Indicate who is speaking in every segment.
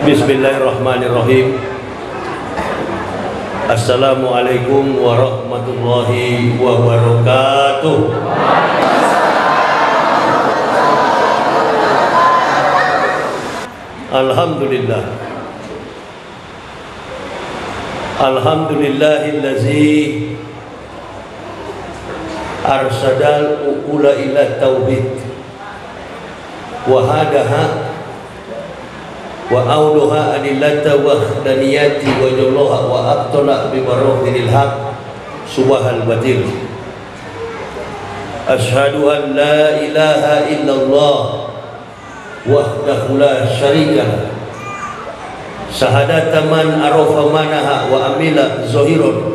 Speaker 1: Bismillahirrahmanirrahim. Assalamualaikum warahmatullahi wabarakatuh. Alhamdulillah. Alhamdulillahillazi arsadal uqula ila tauhid wa hadaha wa auduha adillata wahdaniyati wa jalaha wa abtala bi barohil haq subhal batil. Ashhadu an la ilaha illallah wahdahu la syarika lah, syahadata man arafa manaha wa amila zahirun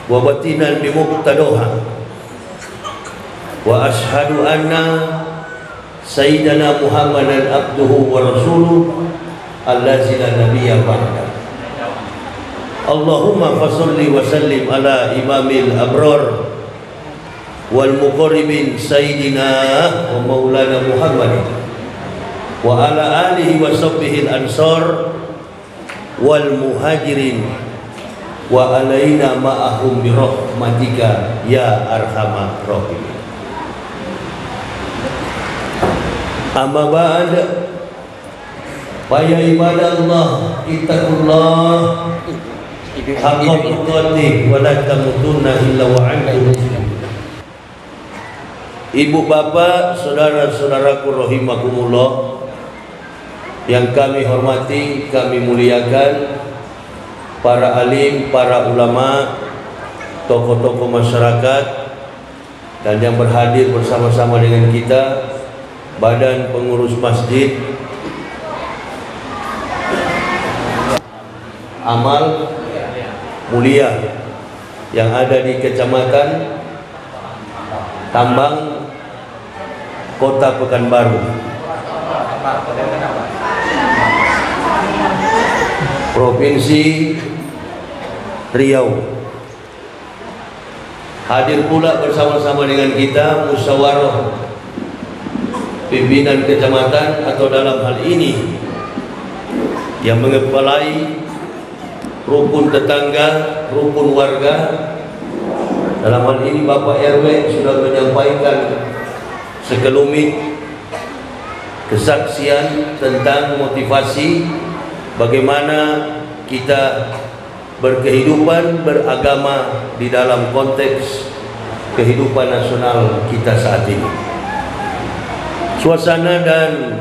Speaker 1: wa batinan bi muqtadaha, wa ashhadu anna Sayyidina Muhammadan abduhu wa rasuluh allazi la nabiyya ba'da. Allahumma fasholli wa sallim ala imamil abrar wal muqarribin sayyidina wa maulana Muhammadin wa ala alihi wa sahbihi al-ansar wal muhajirin wa alaina ma'ahum bi rahmatika ya arhamar rahimin. Amma ba'd, ya ibadallah, ittaqullah haqqa tuqatih wa la tamutunna illa wa antum muslimun. Ibu bapak, saudara-saudaraku rahimakumullah yang kami hormati, kami muliakan, para alim, para ulama, tokoh-tokoh masyarakat, dan yang berhadir bersama-sama dengan kita, badan pengurus masjid, amal mulia yang ada di Kecamatan Tambang, Kota Pekanbaru, Provinsi Riau. Hadir pula bersama-sama dengan kita musyawarah pimpinan kecamatan, atau dalam hal ini yang mengepalai rukun tetangga, rukun warga. Dalam hal ini Bapak RW sudah menyampaikan sekelumit kesaksian tentang motivasi bagaimana kita berkehidupan beragama di dalam konteks kehidupan nasional kita saat ini. Suasana dan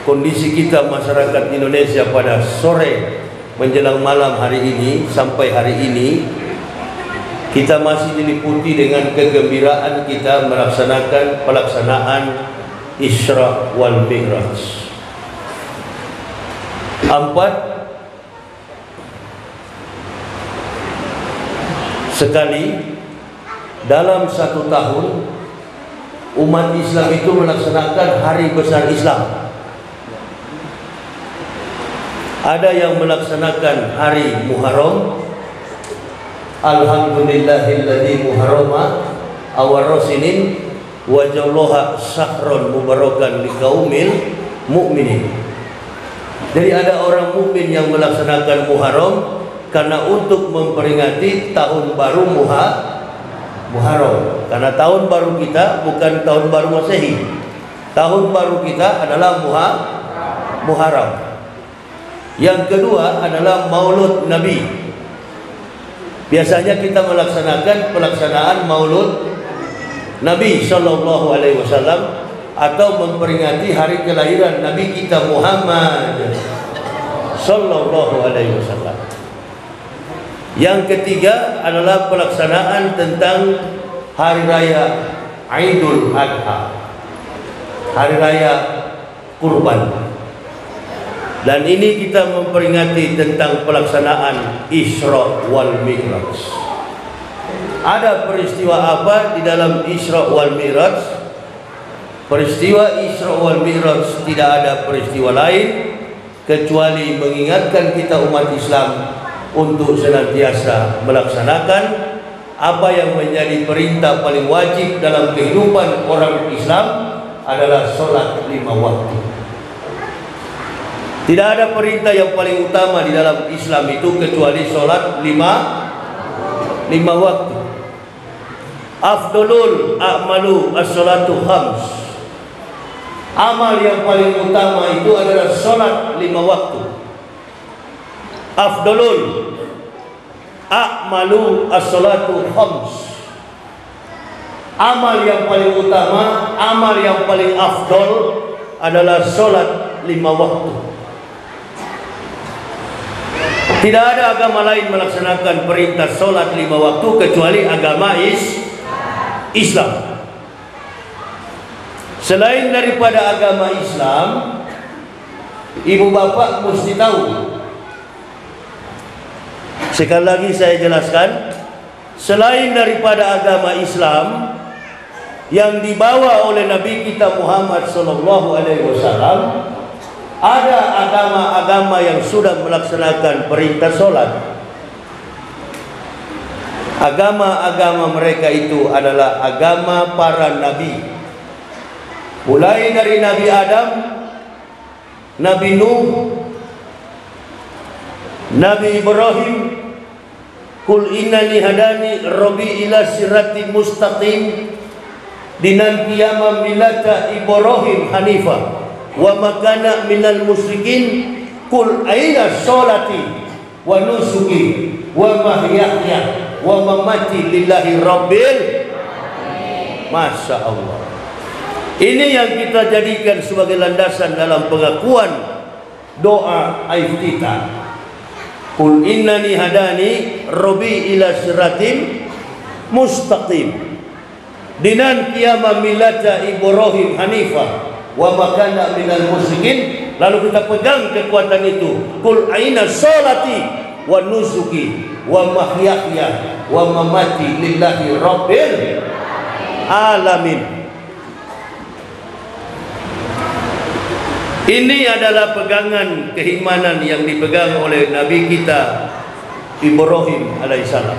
Speaker 1: kondisi kita masyarakat Indonesia pada sore menjelang malam hari ini sampai hari ini, kita masih diliputi dengan kegembiraan kita melaksanakan pelaksanaan Isra wal Mi'raj. 4 sekali dalam 1 tahun umat Islam itu melaksanakan hari besar Islam. Ada yang melaksanakan hari Muharram, alhamdulillahilladzi muharrama awarrosinin wa jallaha syahron mubarakan liqaumil mu'minin. Jadi ada orang mukmin yang melaksanakan Muharram karena untuk memperingati tahun baru Muharram. Karena tahun baru kita bukan tahun baru Masehi. Tahun baru kita adalah Muharram. Yang kedua adalah Maulud Nabi. Biasanya kita melaksanakan pelaksanaan Maulud Nabi Sallallahu Alaihi Wasallam atau memperingati hari kelahiran Nabi kita Muhammad Sallallahu Alaihi Wasallam. Yang ketiga adalah pelaksanaan tentang Hari Raya Idul Adha, Hari Raya Kurban. Dan ini kita memperingati tentang pelaksanaan Isra wal Mi'raj. Ada peristiwa apa di dalam Isra wal Mi'raj? Peristiwa Isra wal Mi'raj tidak ada peristiwa lain kecuali mengingatkan kita umat Islam untuk senantiasa melaksanakan apa yang menjadi perintah paling wajib dalam kehidupan orang Islam adalah sholat 5 waktu. Tidak ada perintah yang paling utama di dalam Islam itu kecuali sholat lima waktu. Afdolul a'malu as-sholatu khams. Amal yang paling utama itu adalah sholat 5 waktu. Afdolul a'malu as-sholatu khams. Amal yang paling utama, amal yang paling afdol adalah sholat 5 waktu. Tidak ada agama lain melaksanakan perintah sholat 5 waktu kecuali agama Islam. Selain daripada agama Islam, ibu bapak mesti tahu. Sekali lagi saya jelaskan, selain daripada agama Islam yang dibawa oleh Nabi kita Muhammad SAW, ada agama-agama yang sudah melaksanakan perintah sholat. Agama-agama mereka itu adalah agama para nabi. Mulai dari Nabi Adam, Nabi Nuh, Nabi Ibrahim, Qul innani hadani Rabbi ila siratin mustaqim, dinan qiyamah millata Ibrahim hanifah wa makana minal musyrikin, Qul aina sholati wa nusuki wa mahyaya wa mamati lillahi rabbil. Masya Allah. Ini yang kita jadikan sebagai landasan dalam pengakuan doa iftitah. Qul innani hadani Rabbi ila siratim mustaqim, dinan qiyamah millata Ibrahim hanifah wa makana minal musyrikin. Lalu kita pegang kekuatan itu. Qul aina sholati wa nusuki wa mahyaya wa mamati lillahi rabbil alamin. Ini adalah pegangan keimanan yang dipegang oleh Nabi kita Ibrahim alaihissalam.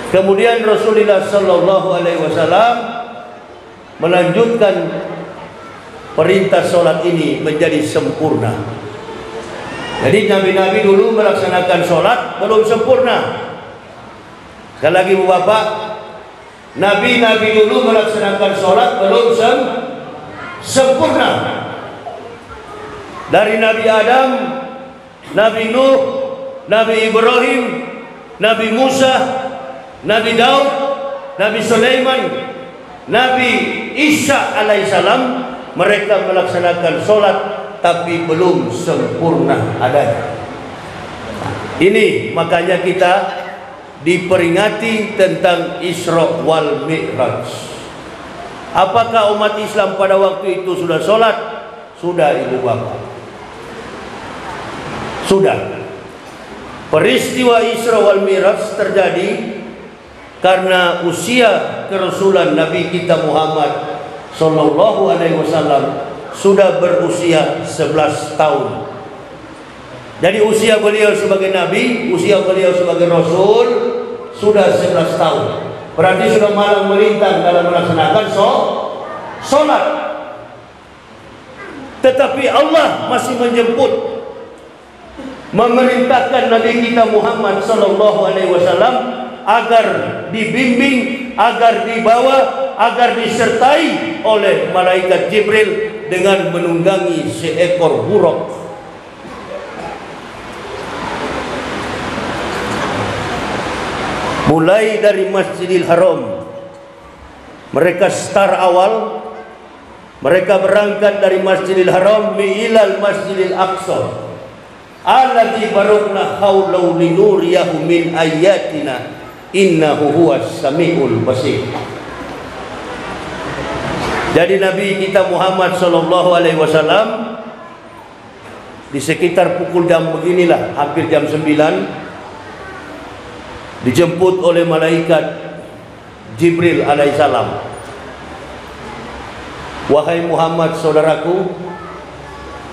Speaker 1: Kemudian Rasulullah sallallahu alaihi wasallam melanjutkan perintah sholat ini menjadi sempurna. Jadi nabi-nabi dulu melaksanakan sholat belum sempurna. Sekali lagi Bu Bapak, nabi-nabi dulu melaksanakan sholat belum sempurna. Dari Nabi Adam, Nabi Nuh, Nabi Ibrahim, Nabi Musa, Nabi Daud, Nabi Sulaiman, Nabi Isa alaihissalam, mereka melaksanakan sholat tapi belum sempurna adanya. Ini makanya kita diperingati tentang Isra wal Mi'raj. Apakah umat Islam pada waktu itu sudah sholat? Sudah ibu bapak. Sudah. Peristiwa Isra wal Mi'raj terjadi karena usia kerasulan Nabi kita Muhammad sallallahu alaihi wasallam sudah berusia 11 tahun. Jadi usia beliau sebagai Nabi, usia beliau sebagai Rasul sudah 11 tahun. Berarti sudah malang melintang dalam melaksanakan sholat. Tetapi Allah masih menjemput, memerintahkan Nabi kita Muhammad sallallahu alaihi wasallam agar dibimbing, agar dibawa, agar disertai oleh malaikat Jibril dengan menunggangi seekor buruk. Mulai dari Masjidil Haram, mereka start awal, mereka berangkat dari Masjidil Haram ilal Masjidil Aqsa alladzi barakna haulahu linuriyahu min ayatina innahu huwas samiul basir. Jadi Nabi kita Muhammad sallallahu alaihi wasallam di sekitar pukul jam beginilah, hampir jam 9, dijemput oleh malaikat Jibril alaihissalam. Wahai Muhammad saudaraku,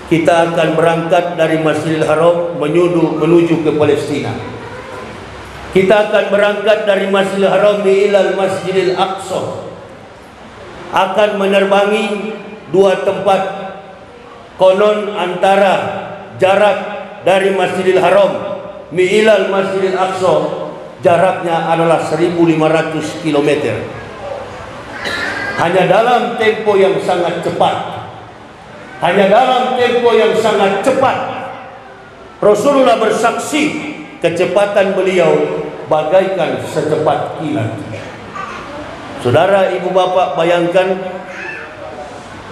Speaker 1: kita akan berangkat dari Masjidil Haram menuju ke Palestina. Kita akan berangkat dari Masjidil Haram ilal Masjidil Aqsa, akan menerbangi dua tempat konon antara jarak dari Masjidil Haram ilal Masjidil Aqsa jaraknya adalah 1500 km. Hanya dalam tempo yang sangat cepat, Rasulullah bersaksi kecepatan beliau bagaikan secepat kilat. Saudara, ibu bapak, bayangkan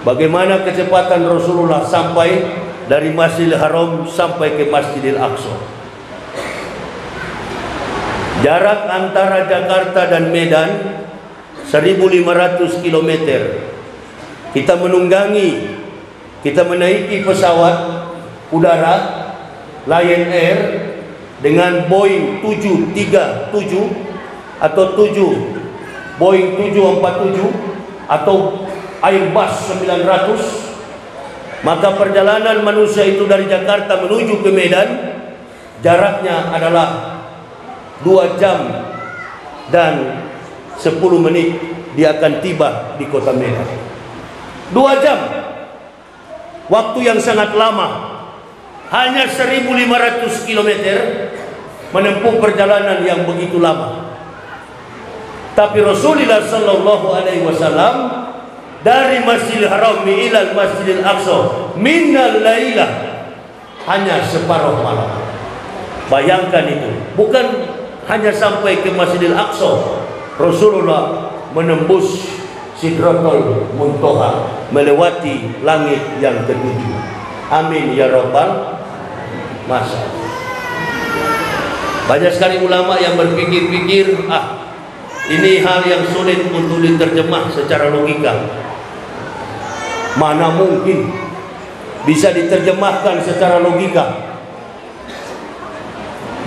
Speaker 1: bagaimana kecepatan Rasulullah sampai dari Masjidil Haram sampai ke Masjidil Aqsa. Jarak antara Jakarta dan Medan 1500 km. Kita menaiki pesawat udara Lion Air dengan Boeing 737 atau Boeing 747 atau Airbus 900, maka perjalanan manusia itu dari Jakarta menuju ke Medan jaraknya adalah 2 jam dan 10 menit dia akan tiba di kota Medan. 2 jam, waktu yang sangat lama. Hanya 1500 km menempuh perjalanan yang begitu lama. Tapi Rasulullah sallallahu alaihi wasallam dari Masjidil Haram ila Masjidil Aqsa minal lailah hanya separuh malam. Bayangkan itu, bukan hanya sampai ke Masjidil Aqsa, Rasulullah menembus Sidratul Muntaha, melewati langit yang ketujuh. Amin ya rabbal masa. Banyak sekali ulama yang berpikir-pikir, ini hal yang sulit untuk diterjemah secara logika. Mana mungkin bisa diterjemahkan secara logika?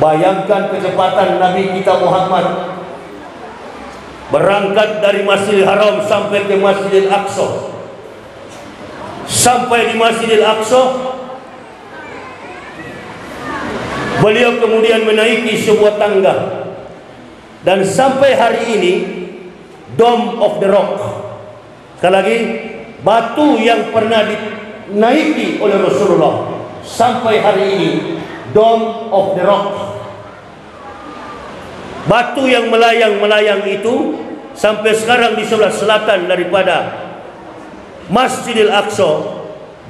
Speaker 1: Bayangkan kecepatan Nabi kita Muhammad berangkat dari Masjidil Haram sampai ke Masjidil Aqsa. Sampai di Masjidil Aqsa, beliau kemudian menaiki sebuah tangga, dan sampai hari ini Dome of the Rock, sekali lagi, batu yang pernah dinaiki oleh Rasulullah, sampai hari ini Dome of the Rock, batu yang melayang-melayang itu sampai sekarang di sebelah selatan daripada Masjidil Aqsa,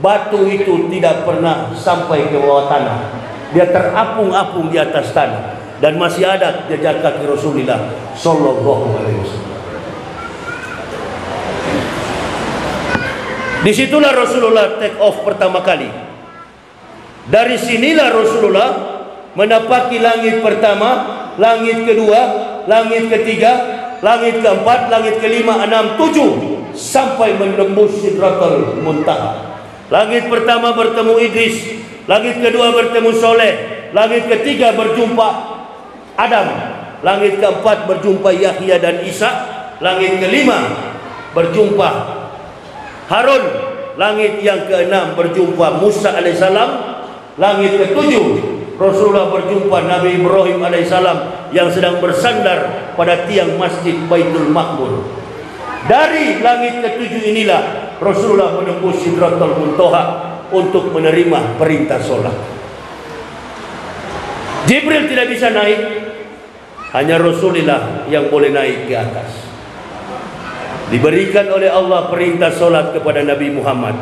Speaker 1: batu itu tidak pernah sampai ke bawah tanah. Dia terapung-apung di atas tanah dan masih ada jejak kaki Rasulullah sallallahu alaihi wasallam. Disitulah Rasulullah take off pertama kali. Dari sinilah Rasulullah menapaki langit pertama, langit kedua, langit ketiga, langit keempat, langit kelima, 6, 7 sampai menembus Sidratul Muntaha. Langit pertama bertemu Idris, langit kedua bertemu Soleh, langit ketiga berjumpa Adam, langit keempat berjumpa Yahya dan Isa, langit kelima berjumpa Harun, langit yang keenam berjumpa Musa alaihissalam, langit ketujuh Rasulullah berjumpa Nabi Ibrahim alaihissalam yang sedang bersandar pada tiang masjid Baitul Maqmur. Dari langit ketujuh inilah Rasulullah menembus Sidratul Muntaha untuk menerima perintah sholat. Jibril tidak bisa naik, hanya Rasulullah yang boleh naik ke atas. Diberikan oleh Allah perintah sholat kepada Nabi Muhammad.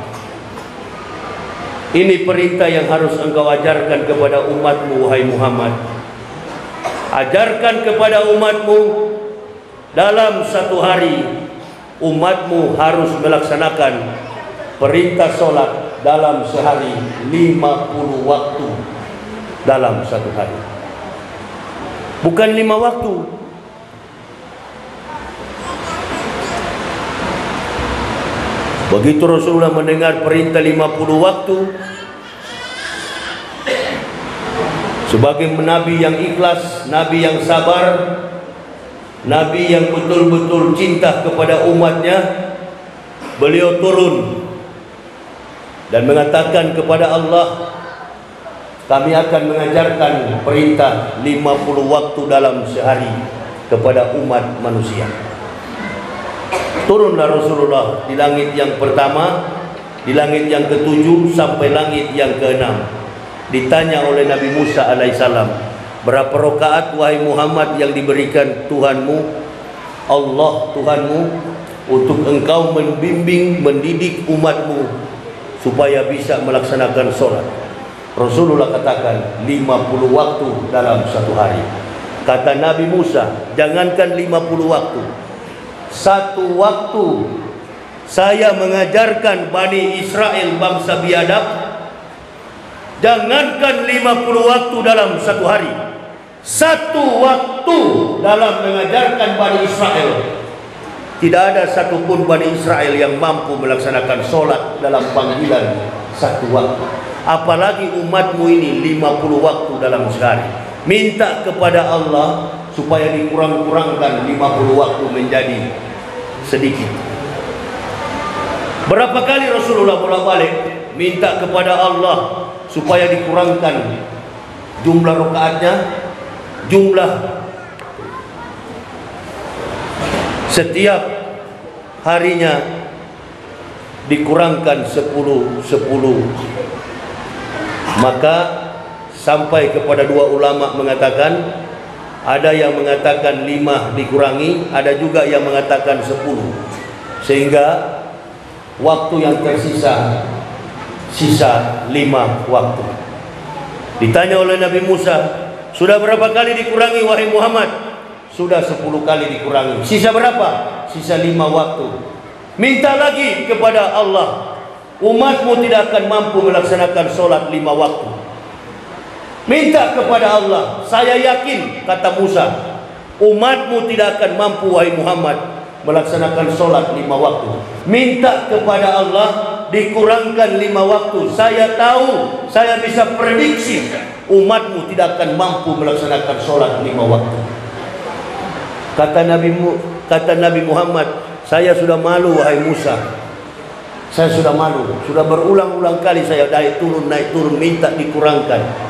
Speaker 1: Ini perintah yang harus engkau ajarkan kepada umatmu, wahai Muhammad. Ajarkan kepada umatmu dalam satu hari. Umatmu harus melaksanakan perintah sholat dalam sehari 50 waktu dalam satu hari. Bukan 5 waktu. Begitu Rasulullah mendengar perintah 50 waktu, sebagai nabi yang ikhlas, nabi yang sabar, nabi yang betul-betul cinta kepada umatnya, beliau turun dan mengatakan kepada Allah, kami akan mengajarkan perintah 50 waktu dalam sehari kepada umat manusia. Turunlah Rasulullah di langit yang pertama, di langit yang ketujuh sampai langit yang keenam. Ditanya oleh Nabi Musa alaihissalam, berapa rakaat wahai Muhammad yang diberikan Tuhanmu, Allah Tuhanmu, untuk engkau membimbing, mendidik umatmu supaya bisa melaksanakan sholat? Rasulullah katakan 50 waktu dalam satu hari. Kata Nabi Musa, jangankan 50 waktu, satu waktu saya mengajarkan Bani Israel bangsa biadab, jangankan 50 waktu dalam satu hari, satu waktu dalam mengajarkan Bani Israel, tidak ada satupun Bani Israel yang mampu melaksanakan sholat dalam panggilan satu waktu. Apalagi umatmu ini 50 waktu dalam sehari. Minta kepada Allah supaya dikurang-kurangkan 50 waktu menjadi sedikit. Berapa kali Rasulullah bolak-balik minta kepada Allah supaya dikurangkan jumlah rakaatnya, jumlah setiap harinya dikurangkan 10. Maka sampai kepada dua ulama mengatakan, ada yang mengatakan 5 dikurangi, ada juga yang mengatakan 10, sehingga waktu yang tersisa sisa 5 waktu. Ditanya oleh Nabi Musa, sudah berapa kali dikurangi wahai Muhammad? Sudah 10 kali dikurangi. Sisa berapa? Sisa 5 waktu. Minta lagi kepada Allah. Umatmu tidak akan mampu melaksanakan sholat 5 waktu. Minta kepada Allah. Saya yakin, kata Musa, umatmu tidak akan mampu wahai Muhammad melaksanakan sholat 5 waktu. Minta kepada Allah dikurangkan 5 waktu. Saya tahu, saya bisa prediksi umatmu tidak akan mampu melaksanakan sholat 5 waktu. Kata Nabi Muhammad, saya sudah malu wahai Musa. Saya sudah malu. Sudah berulang-ulang kali saya naik turun minta dikurangkan.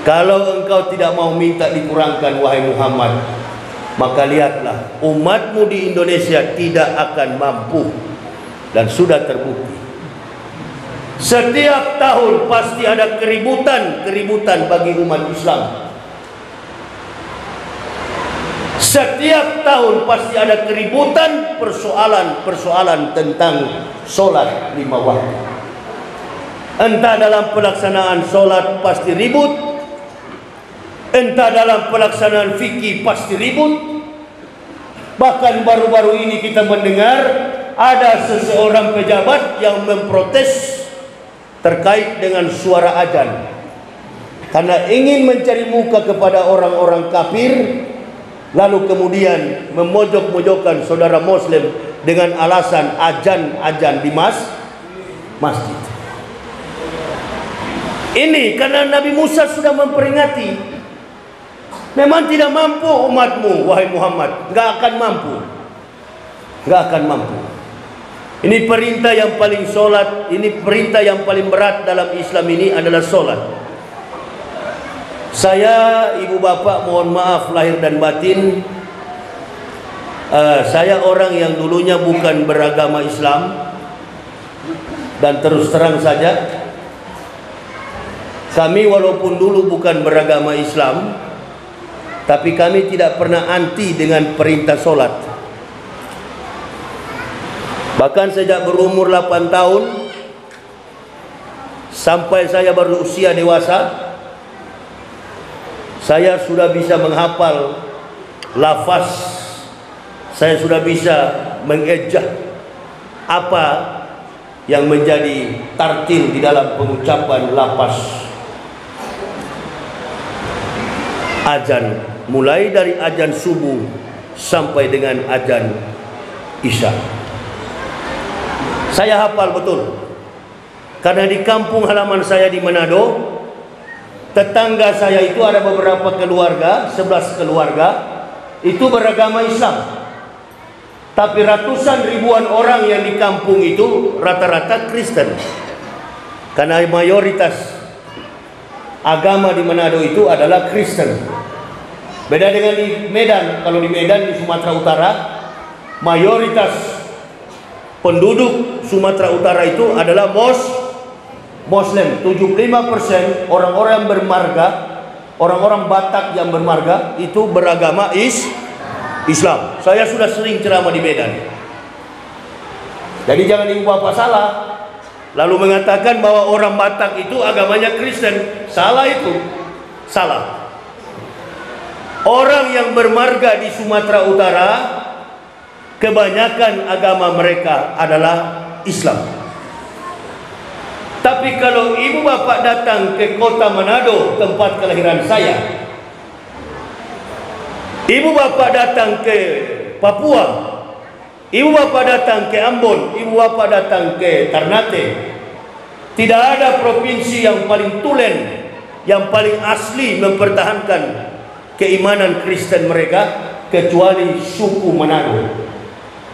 Speaker 1: Kalau engkau tidak mau minta dikurangkan wahai Muhammad, maka lihatlah, umatmu di Indonesia tidak akan mampu. Dan sudah terbukti. Setiap tahun pasti ada keributan bagi umat Islam. Setiap tahun pasti ada keributan, persoalan tentang sholat 5 waktu. Entah dalam pelaksanaan sholat pasti ribut, entah dalam pelaksanaan fikih pasti ribut. Bahkan baru-baru ini kita mendengar ada seseorang pejabat yang memprotes terkait dengan suara azan, karena ingin mencari muka kepada orang-orang kafir, lalu kemudian memojok-mojokkan saudara Muslim dengan alasan azan di masjid. Ini karena Nabi Musa sudah memperingati, memang tidak mampu umatmu wahai Muhammad, nggak akan mampu. Ini perintah yang paling perintah yang paling berat dalam Islam ini adalah sholat. Saya, ibu bapak, mohon maaf lahir dan batin, saya orang yang dulunya bukan beragama Islam. Dan terus terang saja, kami walaupun dulu bukan beragama Islam, tapi kami tidak pernah anti dengan perintah sholat. Bahkan sejak berumur 8 tahun sampai saya berusia dewasa, saya sudah bisa menghafal lafaz, saya sudah bisa mengejah apa yang menjadi tartil di dalam pengucapan lafaz azan, mulai dari azan subuh sampai dengan azan isya. Saya hafal betul, karena di kampung halaman saya di Manado, tetangga saya itu ada beberapa keluarga, 11 keluarga itu beragama Islam, tapi ratusan ribuan orang yang di kampung itu rata-rata Kristen, karena mayoritas agama di Manado itu adalah Kristen. Beda dengan di Medan. Kalau di Medan, di Sumatera Utara, mayoritas penduduk Sumatera Utara itu adalah Muslim. 75% orang-orang yang bermarga, orang-orang Batak yang bermarga itu beragama Islam. Saya sudah sering ceramah di Medan. Jadi jangan ibu bapak salah lalu mengatakan bahwa orang Batak itu agamanya Kristen. Salah itu. Salah. Orang yang bermarga di Sumatera Utara kebanyakan agama mereka adalah Islam. Tapi kalau ibu bapak datang ke kota Manado, tempat kelahiran saya, ibu bapak datang ke Papua, ibu bapak datang ke Ambon, ibu bapak datang ke Ternate, tidak ada provinsi yang paling tulen, yang paling asli mempertahankan keimanan Kristen mereka kecuali suku Manado.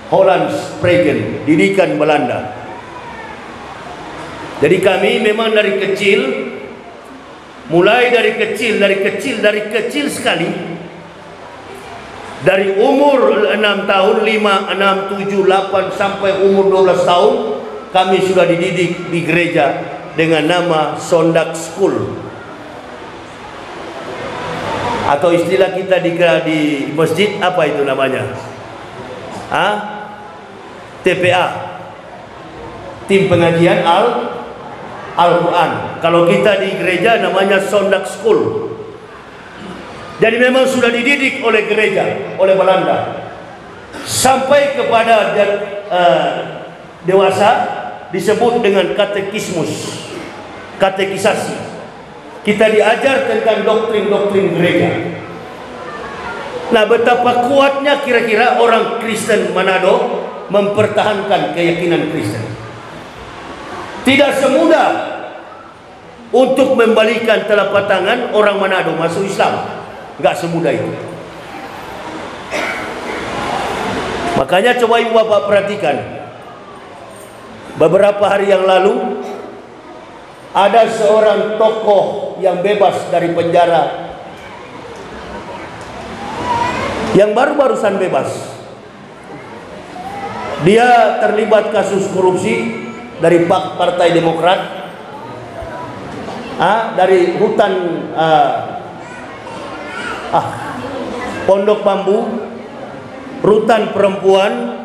Speaker 1: Hollandspregen, didikan Belanda. Jadi kami memang dari kecil, mulai dari kecil sekali, dari umur 6 tahun, 5, 6, 7, 8 sampai umur 12 tahun kami sudah dididik di gereja dengan nama Sondag School, atau istilah kita di masjid apa itu namanya? TPA, tim pengajian Al-Quran. Kalau kita di gereja namanya Sondag School. Jadi memang sudah dididik oleh gereja, oleh Belanda, sampai kepada dewasa disebut dengan katekisasi. Kita diajar tentang doktrin-doktrin gereja. Nah, betapa kuatnya kira-kira orang Kristen Manado mempertahankan keyakinan Kristen. Tidak semudah untuk membalikan telapak tangan orang Manado masuk Islam. Enggak semudah itu. Makanya coba ibu bapak perhatikan. Beberapa hari yang lalu ada seorang tokoh yang bebas dari penjara, yang baru-barusan bebas. Dia terlibat kasus korupsi dari Partai Demokrat, dari hutan Pondok Bambu, rutan perempuan,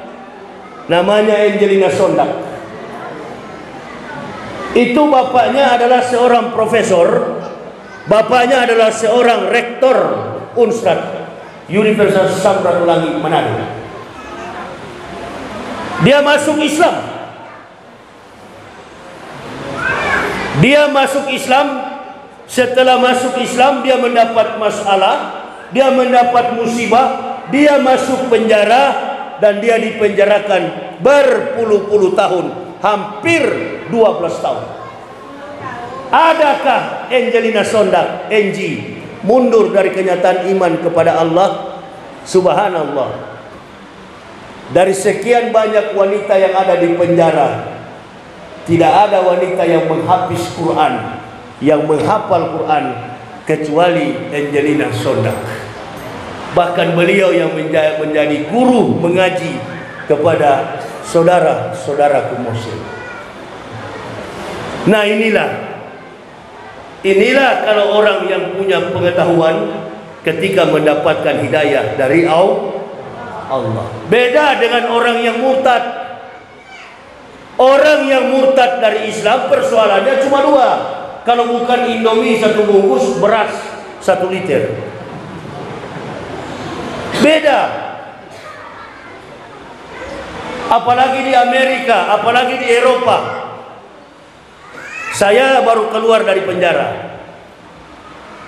Speaker 1: namanya Angelina Sondag. Itu bapaknya adalah seorang profesor, bapaknya adalah seorang rektor Unsrat, Universitas Samratulangi Manado. Dia masuk Islam. Dia masuk Islam. Setelah masuk Islam, dia mendapat masalah, dia mendapat musibah, dia masuk penjara, dan dia dipenjarakan berpuluh-puluh tahun, hampir 12 tahun. Adakah Angelina Sondag, Angie, mundur dari kenyataan iman kepada Allah? Subhanallah. Dari sekian banyak wanita yang ada di penjara, tidak ada wanita yang menghafis Quran, yang menghafal Quran, kecuali Angelina Sondag. Bahkan beliau yang menjadi guru mengaji kepada saudara-saudara Muslim. Nah, inilah kalau orang yang punya pengetahuan ketika mendapatkan hidayah dari Allah. Beda dengan orang yang murtad. Orang yang murtad dari Islam persoalannya cuma dua. Kalau bukan Indomie 1 bungkus, beras 1 liter. Beda. Apalagi di Amerika, apalagi di Eropa. Saya baru keluar dari penjara.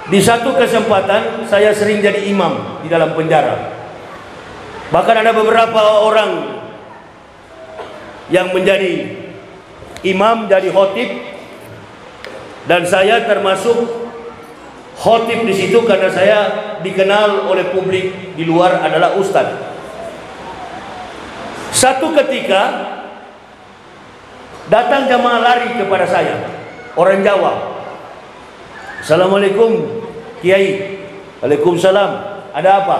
Speaker 1: Di satu kesempatan saya sering jadi imam di dalam penjara. Bahkan ada beberapa orang yang menjadi imam, jadi khotib, dan saya termasuk khotib di situ karena saya dikenal oleh publik di luar adalah ustadz. Satu ketika datang jamaah lari kepada saya, orang Jawa. Assalamualaikum Kiai. Waalaikumsalam. Ada apa?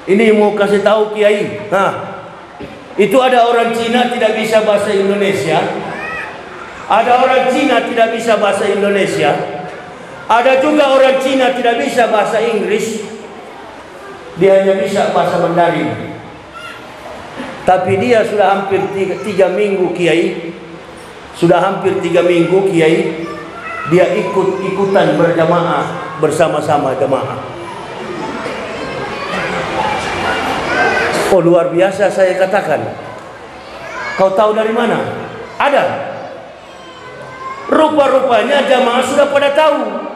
Speaker 1: Ini mau kasih tahu Kiai. Nah, Itu ada orang Cina tidak bisa bahasa Indonesia. Ada orang Cina tidak bisa bahasa Indonesia. Ada juga orang Cina tidak bisa bahasa Inggris. Dia hanya bisa bahasa Mandarin. Tapi dia sudah hampir 3 minggu Kiai. Sudah hampir 3 minggu Kiai. Dia ikut-ikutan berjamaah bersama-sama jamaah. Oh, luar biasa saya katakan. Kau tahu dari mana? Ada. Rupa-rupanya jamaah sudah pada tahu.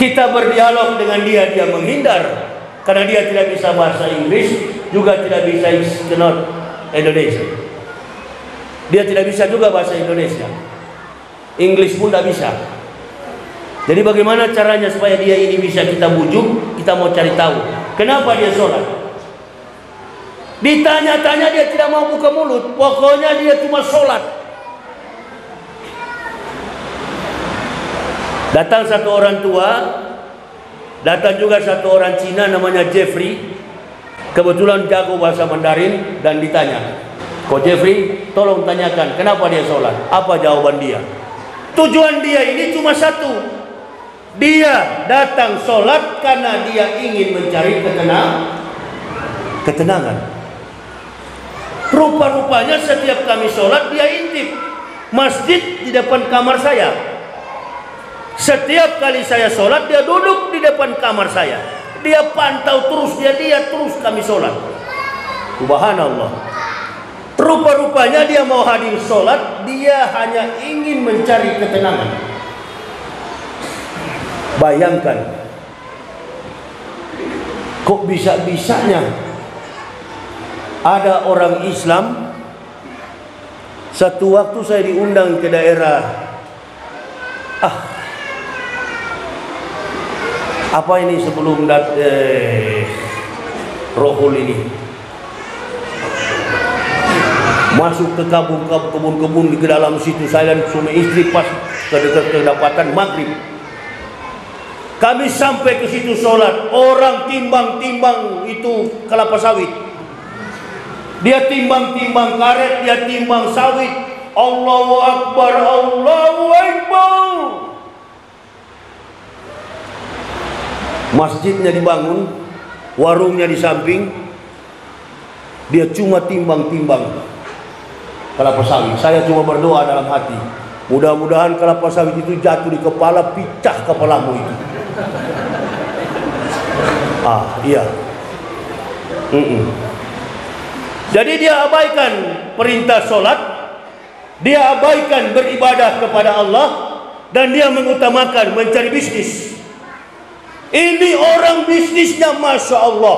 Speaker 1: Kita berdialog dengan dia, dia menghindar karena dia tidak bisa bahasa Inggris, juga tidak bisa Indonesia. Dia tidak bisa juga bahasa Indonesia. Inggris pun tidak bisa. Jadi bagaimana caranya supaya dia ini bisa kita bujuk? Kita mau cari tahu kenapa dia sholat. Ditanya-tanya dia tidak mau buka mulut. Pokoknya dia cuma sholat. Datang satu orang tua, datang juga satu orang Cina namanya Jeffrey. Kebetulan jago bahasa Mandarin dan ditanya, "Kok Jeffrey, tolong tanyakan kenapa dia sholat?" Apa jawaban dia? Tujuan dia ini cuma satu. Dia datang sholat karena dia ingin mencari ketenangan. Rupa-rupanya setiap kami sholat dia intip. Masjid di depan kamar saya. Setiap kali saya sholat dia duduk di depan kamar saya. Dia pantau terus, dia lihat terus kami sholat. Subhanallah. Rupa-rupanya dia mau hadir sholat, dia hanya ingin mencari ketenangan. Bayangkan, kok bisa-bisanya ada orang Islam. Satu waktu saya diundang ke daerah apa ini sebelum Rohul ini, masuk ke kebun-kebun di dalam situ. Saya dan suami istri pas kedapatan maghrib. Kami sampai ke situ sholat. Orang timbang-timbang itu kelapa sawit. Dia timbang-timbang karet, dia timbang sawit. Allahu Akbar, Allahu Akbar. Masjidnya dibangun, warungnya di samping. Dia cuma timbang-timbang kelapa sawit. Saya cuma berdoa dalam hati, mudah-mudahan kelapa sawit itu jatuh di kepala, pecah kepalamu itu. Iya. Jadi dia abaikan perintah sholat, dia abaikan beribadah kepada Allah, dan dia mengutamakan mencari bisnis. Ini orang bisnisnya Masya Allah.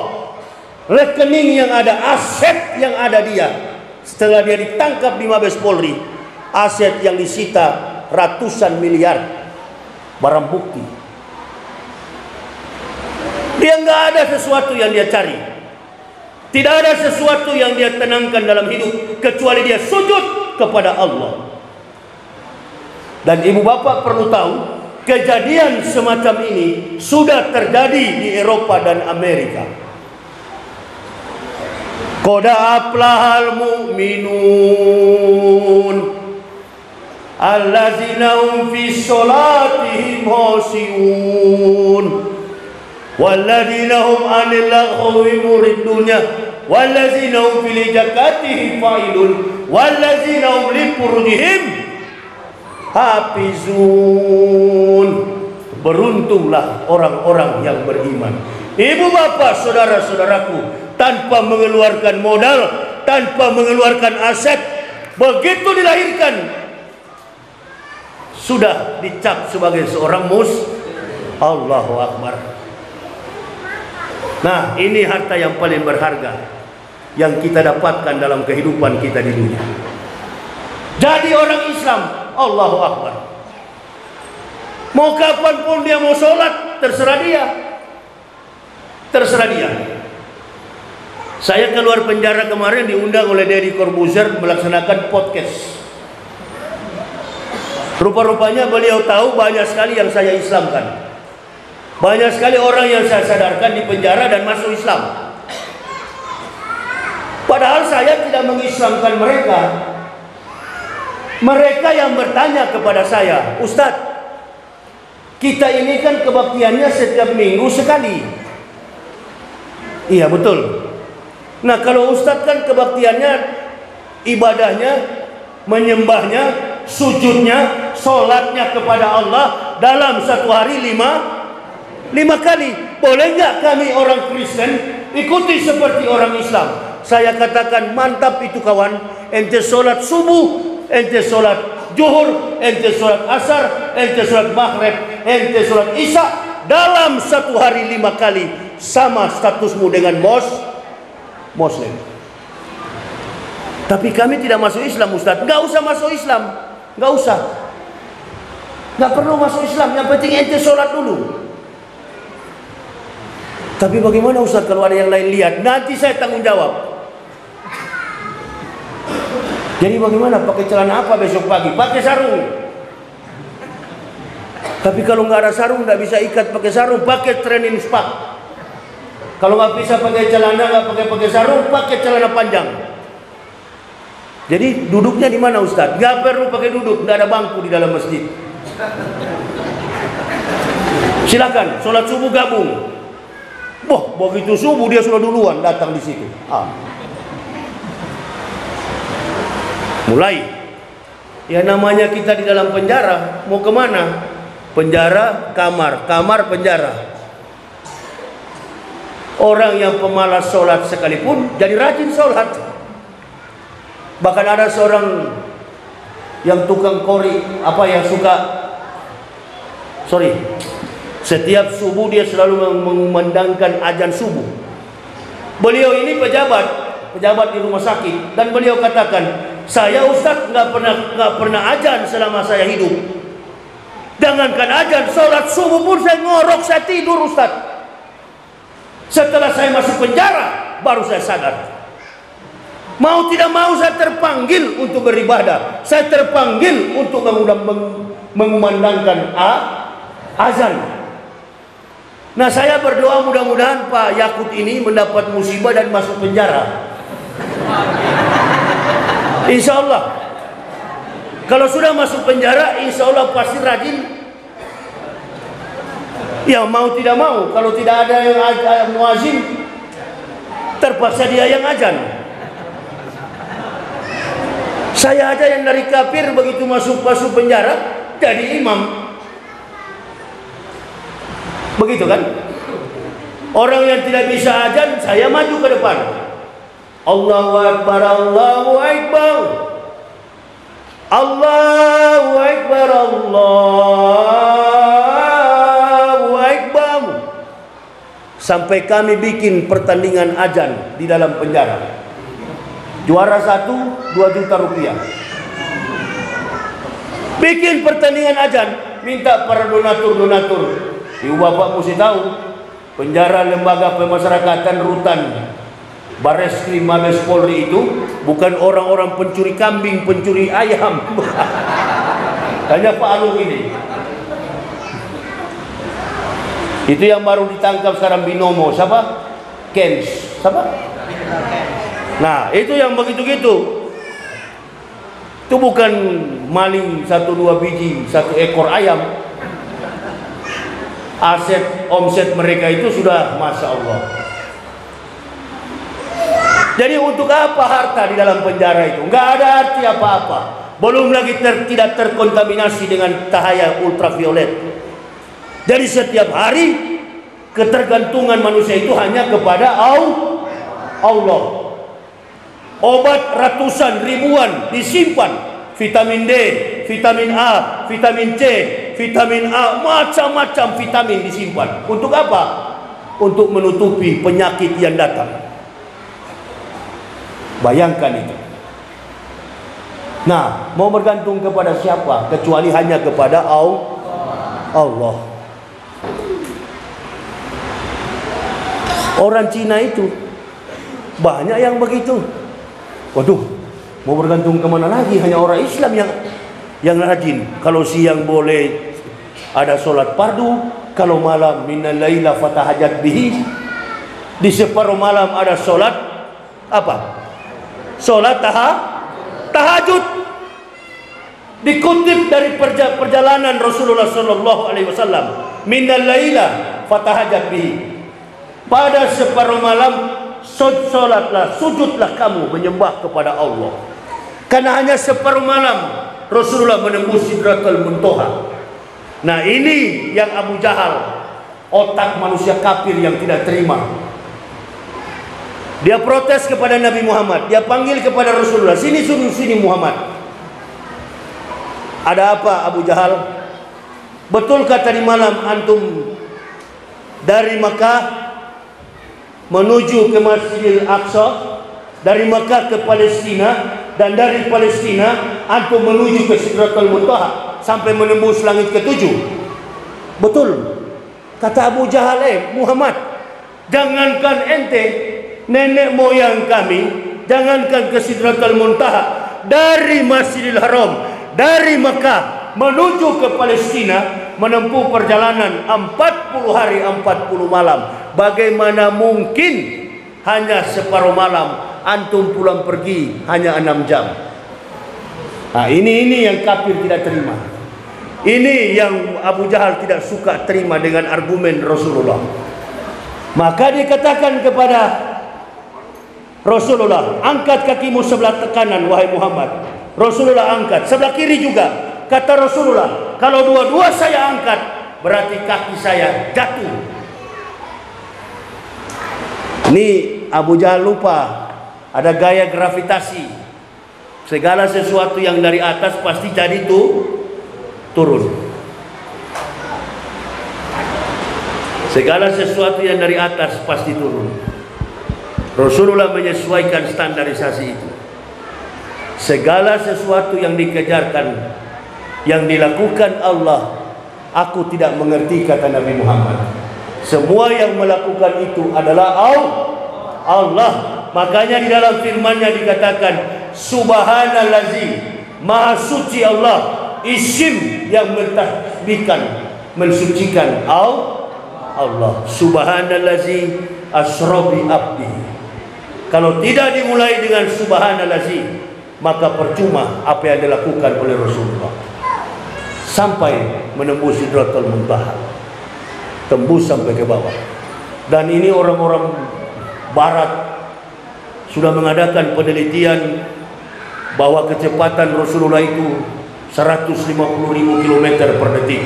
Speaker 1: Rekening yang ada, aset yang ada dia. Setelah dia ditangkap di Mabes Polri, aset yang disita ratusan miliar, barang bukti. Dia nggak ada sesuatu yang dia cari. Tidak ada sesuatu yang dia tenangkan dalam hidup kecuali dia sujud kepada Allah. Dan ibu bapak perlu tahu, kejadian semacam ini sudah terjadi di Eropa dan Amerika. Qad aflahal mu'minun allazina hum fi sholatihim khashi'un walladzina hum 'anil laghwi muridun walladzina hum fil zakatihim fa'ilun walladzina hum li furujihim hafizun. Beruntunglah orang-orang yang beriman. Ibu bapak, saudara-saudaraku, tanpa mengeluarkan modal, tanpa mengeluarkan aset, begitu dilahirkan sudah dicap sebagai seorang Allahu Akbar. Nah, ini harta yang paling berharga yang kita dapatkan dalam kehidupan kita di dunia. Jadi orang Islam, Allahu Akbar. Mau kapanpun dia mau sholat, terserah dia. Terserah dia. Saya keluar penjara kemarin diundang oleh Deddy Corbuzier melaksanakan podcast. Rupa-rupanya beliau tahu banyak sekali yang saya Islamkan. Banyak sekali orang yang saya sadarkan di penjara dan masuk Islam. Padahal saya tidak mengislamkan mereka. Mereka yang bertanya kepada saya, Ustadz, kita ini kan kebaktiannya setiap minggu sekali. Iya betul. Nah kalau Ustadz kan kebaktiannya, ibadahnya, menyembahnya, sujudnya, sholatnya kepada Allah dalam satu hari lima kali. Boleh nggak kami orang Kristen ikuti seperti orang Islam? Saya katakan mantap itu kawan. Ente sholat subuh, ente sholat zuhur, ente sholat asar, ente sholat maghrib, ente sholat isya dalam satu hari 5 kali. Sama statusmu dengan Muslim. Tapi kami tidak masuk Islam, Ustaz. Nggak usah masuk Islam, nggak usah. Nggak perlu masuk Islam. Yang penting ente sholat dulu. Tapi bagaimana Ustaz kalau ada yang lain lihat? Nanti saya tanggung jawab. Jadi bagaimana? Pakai celana apa besok pagi? Pakai sarung. Tapi kalau nggak ada sarung, nggak bisa ikat pakai sarung, pakai training spak. Kalau nggak bisa pakai celana, nggak pakai sarung, pakai celana panjang. Jadi duduknya di mana Ustaz? Nggak perlu pakai duduk, nggak ada bangku di dalam masjid. Silakan, sholat subuh gabung. Boh, begitu subuh dia sudah duluan datang di situ. Mulai. Ya namanya kita di dalam penjara, mau kemana? Penjara, kamar, kamar, penjara. Orang yang pemalas sholat sekalipun jadi rajin sholat. Bahkan ada seorang yang tukang kori, yang suka, setiap subuh dia selalu mengumandangkan azan subuh. Beliau ini pejabat di rumah sakit, dan beliau katakan, saya Ustaz nggak pernah azan selama saya hidup. Jangankan azan, sholat subuh pun saya ngorok, saya tidur Ustaz. Setelah saya masuk penjara, baru saya sadar. Mau tidak mau saya terpanggil untuk beribadah. Saya terpanggil untuk mengumandangkan azan. Nah saya berdoa mudah-mudahan Pak Yakut ini mendapat musibah dan masuk penjara. Insya Allah. Kalau sudah masuk penjara, insya Allah pasti rajin. Ya mau tidak mau, kalau tidak ada yang muazin, terpaksa dia yang azan. Saya aja yang dari kafir begitu masuk penjara jadi imam. Begitu kan? Orang yang tidak bisa azan, saya maju ke depan. Allahu Akbar, Allahu Akbar. Allahu Akbar, Allahu Akbar. Sampai kami bikin pertandingan azan di dalam penjara. Juara 1, 2 juta rupiah. Bikin pertandingan azan, minta para donatur. Ibu bapak mesti tahu, penjara lembaga pemasyarakatan rutan Bareskrim Mabes Polri itu bukan orang-orang pencuri kambing, pencuri ayam. Hanya Pak Alung ini. Itu yang baru ditangkap sekarang binomo, siapa? Kens, siapa? Nah, itu yang begitu-gitu. Itu bukan maling 1-2 biji, 1 ekor ayam. Aset omset mereka itu sudah Masya Allah. Jadi untuk apa harta di dalam penjara itu? Nggak ada arti apa-apa. Belum lagi tidak terkontaminasi dengan cahaya ultraviolet. Jadi setiap hari ketergantungan manusia itu hanya kepada Allah. Obat ratusan ribuan disimpan. Vitamin D, vitamin A, vitamin C, vitamin A, macam-macam vitamin disimpan. Untuk apa? Untuk menutupi penyakit yang datang. Bayangkan itu. Nah, mau bergantung kepada siapa? Kecuali hanya kepada Allah. Orang Cina itu banyak yang begitu. Waduh, mau bergantung kemana lagi? Hanya orang Islam yang rajin. Kalau siang boleh ada sholat fardu, kalau malam minal laila fatahajat bihi. Di separuh malam ada sholat apa? sholat tahajud. Dikutip dari perjalanan Rasulullah sallallahu alaihi wasallam, minal laila fatahajat bihi. Pada separuh malam sholatlah, sujudlah kamu menyembah kepada Allah. Karena hanya separuh malam Rasulullah menembus Sidratul Muntaha. Nah, ini yang Abu Jahal, otak manusia kafir yang tidak terima. Dia protes kepada Nabi Muhammad. Dia panggil kepada Rasulullah, sini Muhammad. Ada apa Abu Jahal? Betulkah tadi malam antum dari Makkah menuju ke Masjidil Aqsa, dari Makkah ke Palestina, dan dari Palestina antum menuju ke Sidratul Muntaha sampai menembus langit ketujuh? Betul. Kata Abu Jahal, Muhammad, jangankan ente, nenek moyang kami, jangankan ke Sidratul Muntaha, dari Masjidil Haram, dari Makkah menuju ke Palestina menempuh perjalanan 40 hari 40 malam. Bagaimana mungkin hanya separuh malam antum pulang pergi hanya 6 jam? Nah, ini yang kafir tidak terima. Ini yang Abu Jahal tidak suka terima dengan argumen Rasulullah. Maka dikatakan kepada Rasulullah, angkat kakimu sebelah kanan wahai Muhammad. Rasulullah angkat, sebelah kiri juga. Kata Rasulullah, kalau dua-dua saya angkat, berarti kaki saya jatuh. Ini Abu Jahal lupa ada gaya gravitasi. Segala sesuatu yang dari atas pasti jadi turun. Segala sesuatu yang dari atas pasti turun. Rasulullah menyesuaikan standarisasi itu. Segala sesuatu yang dikejarkan, yang dilakukan Allah, aku tidak mengerti, kata Nabi Muhammad. Semua yang melakukan itu adalah Allah. Makanya di dalam firman-Nya dikatakan, Subhanallazi, Maha Suci Allah, isim yang mentasbihkan, mensucikan Allah. Subhanallazi asra bi abdi. Kalau tidak dimulai dengan Subhanallazi, maka percuma apa yang dilakukan oleh Rasulullah sampai menembus Sidratul Muntaha, tembus sampai ke bawah. Dan ini orang-orang Barat sudah mengadakan penelitian bahwa kecepatan Rasulullah itu 150.000 km per detik,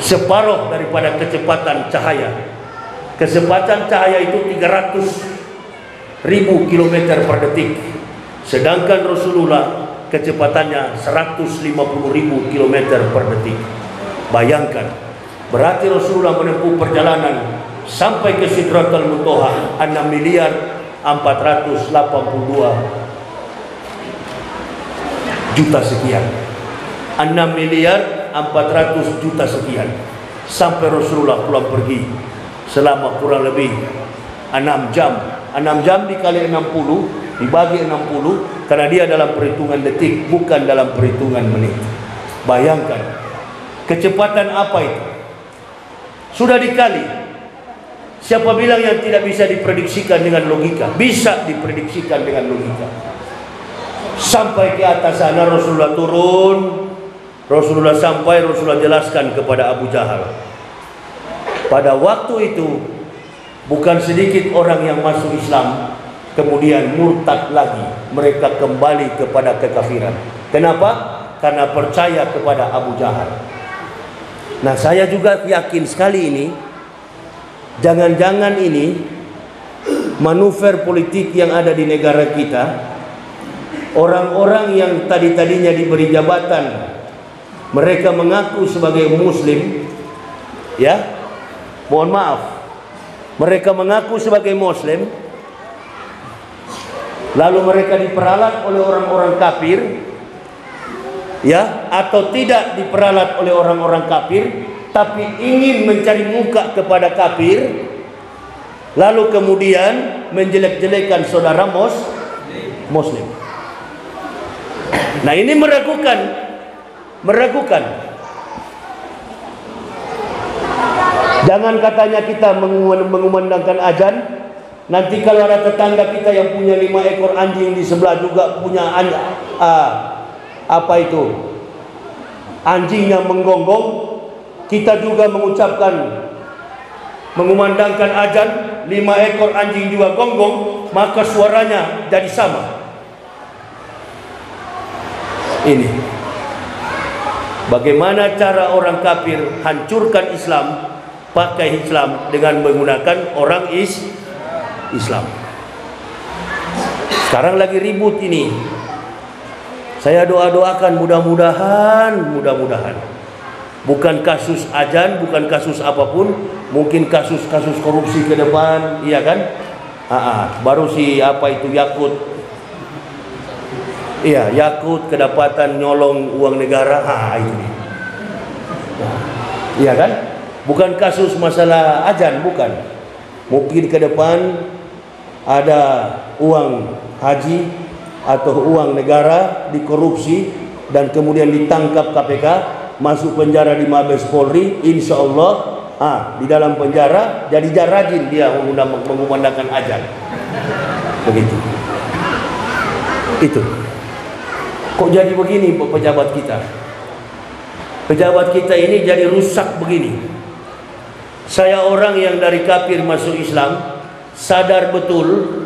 Speaker 1: separuh daripada kecepatan cahaya. Kecepatan cahaya itu 300.000 km per detik. Sedangkan Rasulullah kecepatannya 150.000 km per detik. Bayangkan, berarti Rasulullah menempuh perjalanan sampai ke Sidratul Muntaha 6.482.000.000 sekian. 6.400.000.000 sekian. Sampai Rasulullah pulang pergi selama kurang lebih 6 jam. 6 jam dikali 60 dibagi 60, karena dia dalam perhitungan detik, bukan dalam perhitungan menit. Bayangkan kecepatan apa itu? Sudah dikali. Siapa bilang yang tidak bisa diprediksikan dengan logika? Bisa diprediksikan dengan logika. Sampai ke atas sana Rasulullah turun, Rasulullah sampai, Rasulullah jelaskan kepada Abu Jahal. Pada waktu itu bukan sedikit orang yang masuk Islam kemudian murtad lagi, mereka kembali kepada kekafiran. Kenapa? Karena percaya kepada Abu Jahal. Nah, saya juga yakin sekali ini, jangan-jangan ini manuver politik yang ada di negara kita. Orang-orang yang tadinya diberi jabatan, mereka mengaku sebagai Muslim, ya, mohon maaf, mereka mengaku sebagai Muslim, lalu mereka diperalat oleh orang-orang kafir, ya, atau tidak diperalat oleh orang-orang kafir, tapi ingin mencari muka kepada kafir, lalu kemudian menjelek-jelekan saudara Muslim. Nah, ini meragukan. Jangan katanya kita mengumandangkan azan, Nanti kalau ada tetangga kita yang punya 5 ekor anjing di sebelah juga punya apa itu, anjingnya menggonggong, kita juga mengucapkan, mengumandangkan azan, 5 ekor anjing juga gonggong, maka suaranya jadi sama. Ini bagaimana cara orang kafir hancurkan Islam, pakai Islam dengan menggunakan orang Islam. Sekarang lagi ribut ini. Saya doakan mudah-mudahan bukan kasus azan, bukan kasus apapun, mungkin kasus-kasus korupsi ke depan, iya kan? Baru si apa itu Yakut. Iya, Yakut kedapatan nyolong uang negara, itu. Iya kan? Bukan kasus masalah azan, bukan. Mungkin ke depan ada uang haji atau uang negara dikorupsi dan kemudian ditangkap KPK, masuk penjara di Mabes Polri, insya Allah di dalam penjara jadi rajin dia mengumandangkan azan. Begitu. Itu. Kok jadi begini pejabat kita? Pejabat kita ini jadi rusak begini. Saya orang yang dari kafir masuk Islam, sadar betul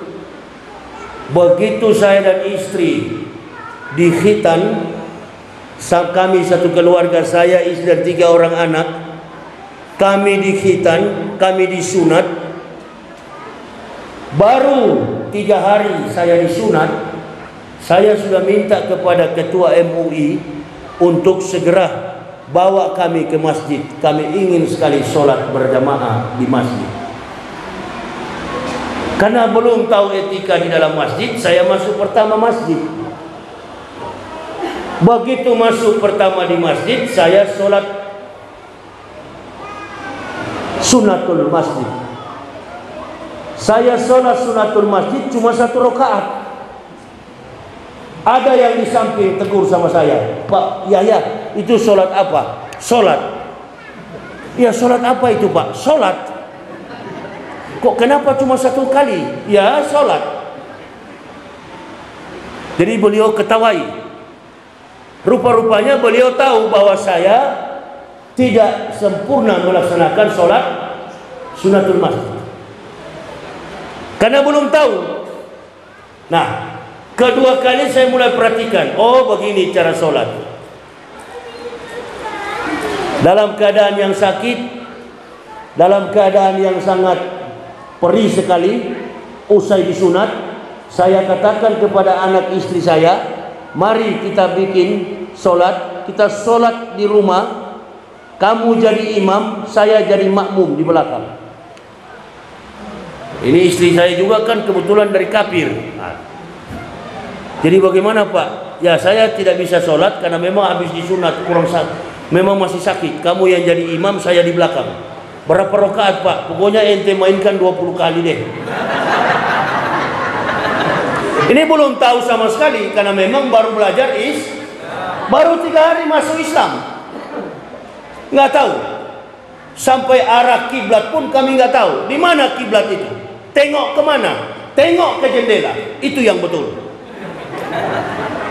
Speaker 1: begitu saya dan istri dikhitan, kami satu keluarga, saya, istri dan 3 orang anak, kami dikhitan, kami disunat. Baru 3 hari saya disunat, saya sudah minta kepada ketua MUI untuk segera bawa kami ke masjid. Kami ingin sekali sholat berjamaah di masjid. Karena belum tahu etika di dalam masjid, saya masuk pertama masjid. Begitu masuk pertama di masjid, saya sholat sunatul masjid. Saya sholat sunatul masjid cuma 1 rakaat. Ada yang di samping tegur sama saya, Pak, ya itu sholat apa? Sholat. Ya sholat apa itu Pak? Sholat. Kok kenapa cuma 1 kali? Ya sholat. Jadi beliau ketawai. Rupa-rupanya beliau tahu bahwa saya tidak sempurna melaksanakan sholat sunatul masjid. Karena belum tahu. Nah, kedua kali saya mulai perhatikan, oh begini cara sholat. Dalam keadaan yang sakit, dalam keadaan yang sangat perih sekali, usai disunat, saya katakan kepada anak istri saya, mari kita bikin sholat, kita sholat di rumah, kamu jadi imam, saya jadi makmum di belakang. Ini istri saya juga kan kebetulan dari kafir. Jadi bagaimana Pak? Ya saya tidak bisa sholat karena memang habis disunat, kurang sakit, memang masih sakit. Kamu yang jadi imam, saya di belakang. Berapa rakaat Pak? Pokoknya ente mainkan 20 kali deh. Ini belum tahu sama sekali karena memang baru belajar baru 3 hari masuk Islam. Nggak tahu. Sampai arah kiblat pun kami nggak tahu. Di mana kiblat itu? Tengok kemana? Tengok ke jendela. Itu yang betul.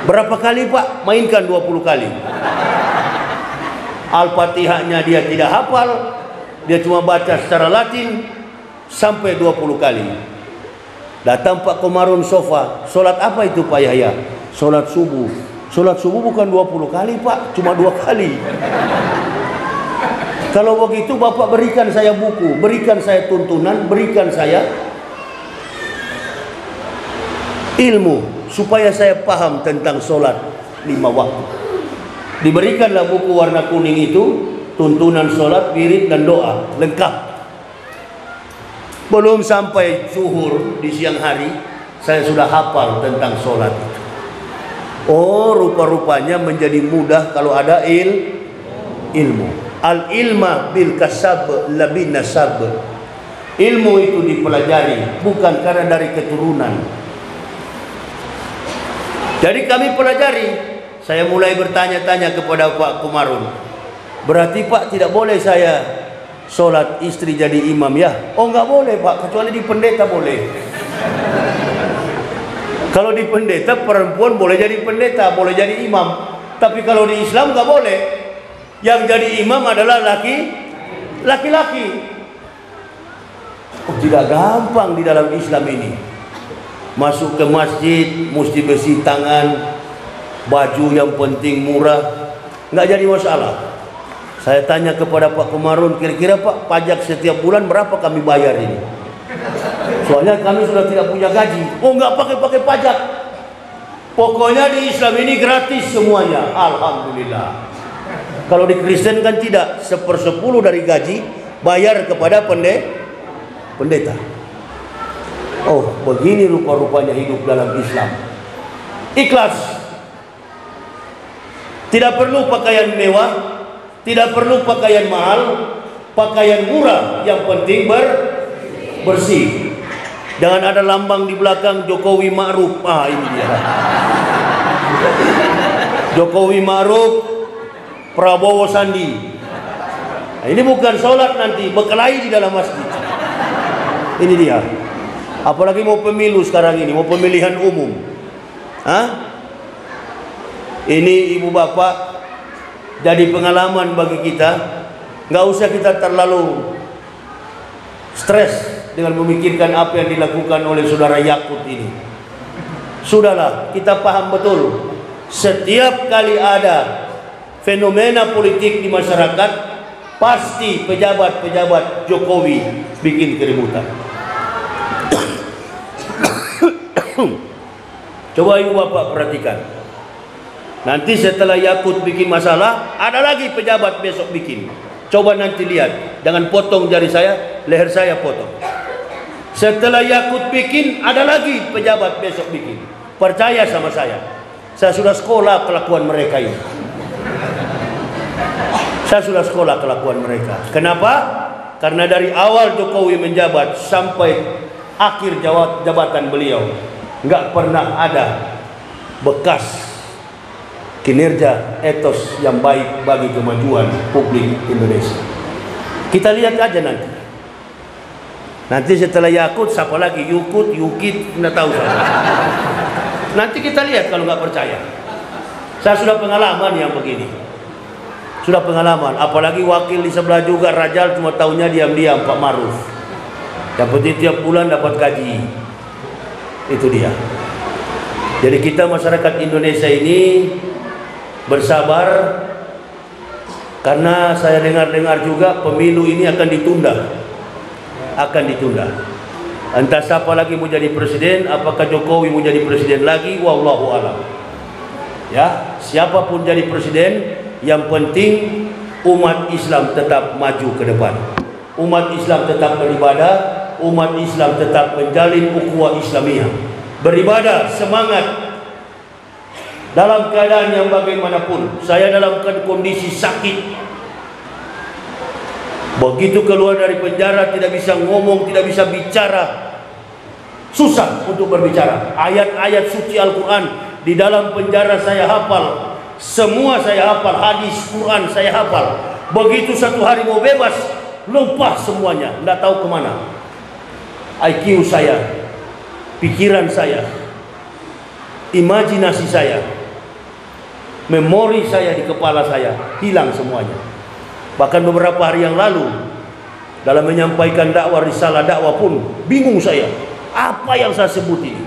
Speaker 1: Berapa kali Pak? Mainkan 20 kali. Al-Fatihahnya dia tidak hafal, dia cuma baca secara Latin sampai 20 kali. Datang Pak Komarun Sofa, sholat apa itu Pak Yahya? Sholat subuh. Sholat subuh bukan 20 kali Pak, cuma 2 kali. Kalau begitu Bapak berikan saya buku, berikan saya tuntunan, berikan saya ilmu supaya saya paham tentang sholat 5 waktu. Diberikanlah buku warna kuning itu, tuntunan sholat, wirid dan doa, lengkap. Belum sampai zuhur di siang hari, saya sudah hafal tentang sholat itu. Oh, rupa-rupanya menjadi mudah kalau ada ilmu. Al-ilma bil kasab labin nasab. Ilmu itu dipelajari, bukan karena dari keturunan. Jadi kami pelajari. Saya mulai bertanya-tanya kepada Pak Komarun. Berarti Pak tidak boleh saya sholat istri jadi imam ya? Oh nggak boleh Pak, kecuali di pendeta boleh. Kalau di pendeta perempuan boleh jadi pendeta, boleh jadi imam. Tapi kalau di Islam nggak boleh. Yang jadi imam adalah laki-laki. Oh, tidak gampang di dalam Islam ini. Masuk ke masjid mesti bersih tangan, baju yang penting murah, nggak jadi masalah. Saya tanya kepada Pak Komarun, kira-kira Pak, pajak setiap bulan berapa kami bayar ini? Soalnya kami sudah tidak punya gaji. Oh nggak pakai pajak. Pokoknya di Islam ini gratis semuanya. Alhamdulillah. Kalau di Kristen kan tidak, 1/10 dari gaji bayar kepada pendeta. Oh begini rupa-rupanya hidup dalam Islam. Ikhlas. Tidak perlu pakaian mewah, tidak perlu pakaian mahal, pakaian murah, yang penting bersih. Jangan ada lambang di belakang Jokowi Ma'ruf. Ah ini dia. Jokowi Ma'ruf, Prabowo Sandi. Nah, ini bukan sholat nanti, berkelahi di dalam masjid. Ini dia. Apalagi mau pemilu sekarang ini, mau pemilihan umum. Hah? Ini ibu bapak jadi pengalaman bagi kita. Nggak usah kita terlalu stres dengan memikirkan apa yang dilakukan oleh saudara Yakut ini. Sudahlah, kita paham betul. Setiap kali ada fenomena politik di masyarakat, pasti pejabat-pejabat Jokowi bikin keributan. Coba ibu bapak perhatikan. Nanti setelah Yakut bikin masalah, ada lagi pejabat besok bikin. Coba nanti lihat, jangan potong jari saya, leher saya potong. Setelah Yakut bikin, ada lagi pejabat besok bikin. Percaya sama saya sudah sekolah kelakuan mereka ini. Saya sudah sekolah kelakuan mereka. Kenapa? Karena dari awal Jokowi menjabat sampai akhir jabatan beliau, nggak pernah ada bekas kinerja etos yang baik bagi kemajuan publik Indonesia. Kita lihat aja nanti. Nanti setelah Yakut, siapa lagi? Yukit, nggak tahu saya. Nanti kita lihat kalau nggak percaya. Saya sudah pengalaman yang begini. Sudah pengalaman. Apalagi wakil di sebelah juga, Rajal, cuma tahunya diam-diam Pak Maruf. Dapat tiap bulan dapat gaji. Itu dia. Jadi kita masyarakat Indonesia ini bersabar, karena saya dengar-dengar juga pemilu ini akan ditunda. Entah siapa lagi mau jadi presiden, apakah Jokowi mau jadi presiden lagi, wallahu alam. Ya, siapapun jadi presiden, yang penting umat Islam tetap maju ke depan. Umat Islam tetap beribadah, umat Islam tetap menjalin ukhuwah Islamiyah. Beribadah, semangat. Dalam keadaan yang bagaimanapun, saya dalam kondisi sakit, begitu keluar dari penjara tidak bisa ngomong, tidak bisa bicara, susah untuk berbicara. Ayat-ayat suci Al-Quran di dalam penjara saya hafal, semua saya hafal, hadis Quran saya hafal. Begitu satu hari mau bebas, lupa semuanya, tidak tahu kemana. IQ saya, pikiran saya, imajinasi saya, memori saya di kepala saya hilang semuanya. Bahkan beberapa hari yang lalu dalam menyampaikan dakwah, risalah dakwah pun bingung saya, apa yang saya sebut ini.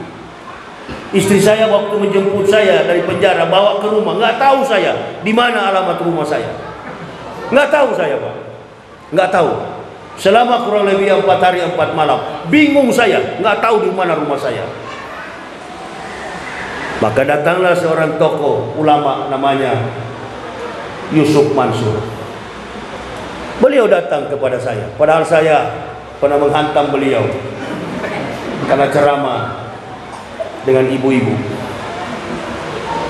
Speaker 1: Istri saya waktu menjemput saya dari penjara bawa ke rumah, nggak tahu saya di mana alamat rumah saya, nggak tahu saya Pak, nggak tahu. Selama kurang lebih 4 hari 4 malam bingung saya, nggak tahu di mana rumah saya. Maka datanglah seorang tokoh ulama namanya Yusuf Mansur. Beliau datang kepada saya, padahal saya pernah menghantam beliau karena ceramah dengan ibu-ibu.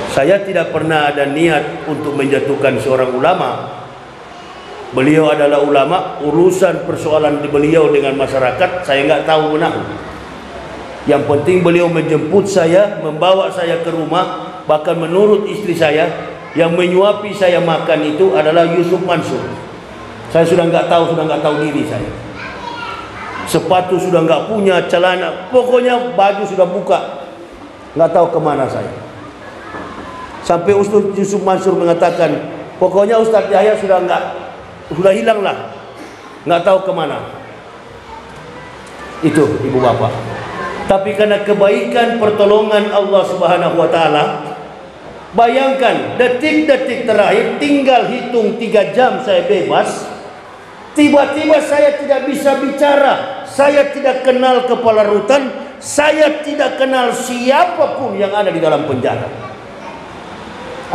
Speaker 1: Saya tidak pernah ada niat untuk menjatuhkan seorang ulama. Beliau adalah ulama, urusan persoalan di beliau dengan masyarakat saya nggak tahu menang. Yang penting beliau menjemput saya, membawa saya ke rumah. Bahkan menurut istri saya, yang menyuapi saya makan itu adalah Yusuf Mansur. Saya sudah nggak tahu diri saya. Sepatu sudah nggak punya, celana, pokoknya baju sudah buka, nggak tahu kemana saya. Sampai Ustaz Yusuf Mansur mengatakan, pokoknya Ustaz Yahya sudah hilang lah, nggak tahu kemana. Itu ibu bapak. Tapi karena kebaikan pertolongan Allah Subhanahu wa Ta'ala, bayangkan detik-detik terakhir, tinggal hitung 3 jam saya bebas. Tiba-tiba saya tidak bisa bicara, saya tidak kenal kepala rutan, saya tidak kenal siapapun yang ada di dalam penjara.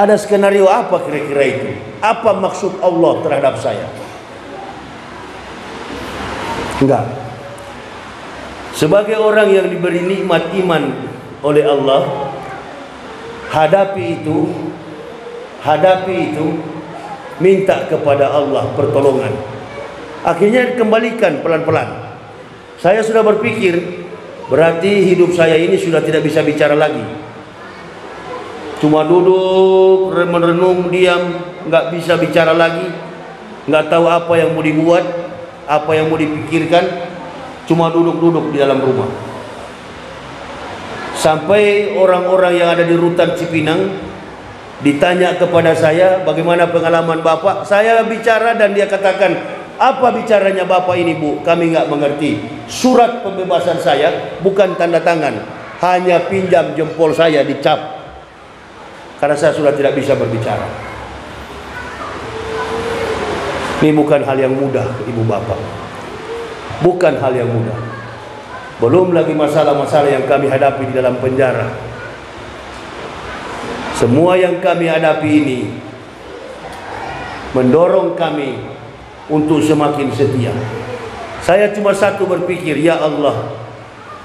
Speaker 1: Ada skenario apa kira-kira itu? Apa maksud Allah terhadap saya? Enggak. Sebagai orang yang diberi nikmat iman oleh Allah, hadapi itu, minta kepada Allah pertolongan. Akhirnya kembalikan pelan-pelan. Saya sudah berpikir, berarti hidup saya ini sudah tidak bisa bicara lagi. Cuma duduk, merenung, diam, nggak bisa bicara lagi, nggak tahu apa yang mau dibuat, apa yang mau dipikirkan. Cuma duduk-duduk di dalam rumah. Sampai orang-orang yang ada di rutan Cipinang ditanya kepada saya, bagaimana pengalaman Bapak? Saya bicara dan dia katakan, apa bicaranya Bapak ini Bu? Kami nggak mengerti. Surat pembebasan saya bukan tanda tangan, hanya pinjam jempol saya dicap. Karena saya sudah tidak bisa berbicara. Ini bukan hal yang mudah Ibu Bapak. Bukan hal yang mudah. Belum lagi masalah-masalah yang kami hadapi di dalam penjara. Semua yang kami hadapi ini mendorong kami untuk semakin setia. Saya cuma satu berpikir, ya Allah,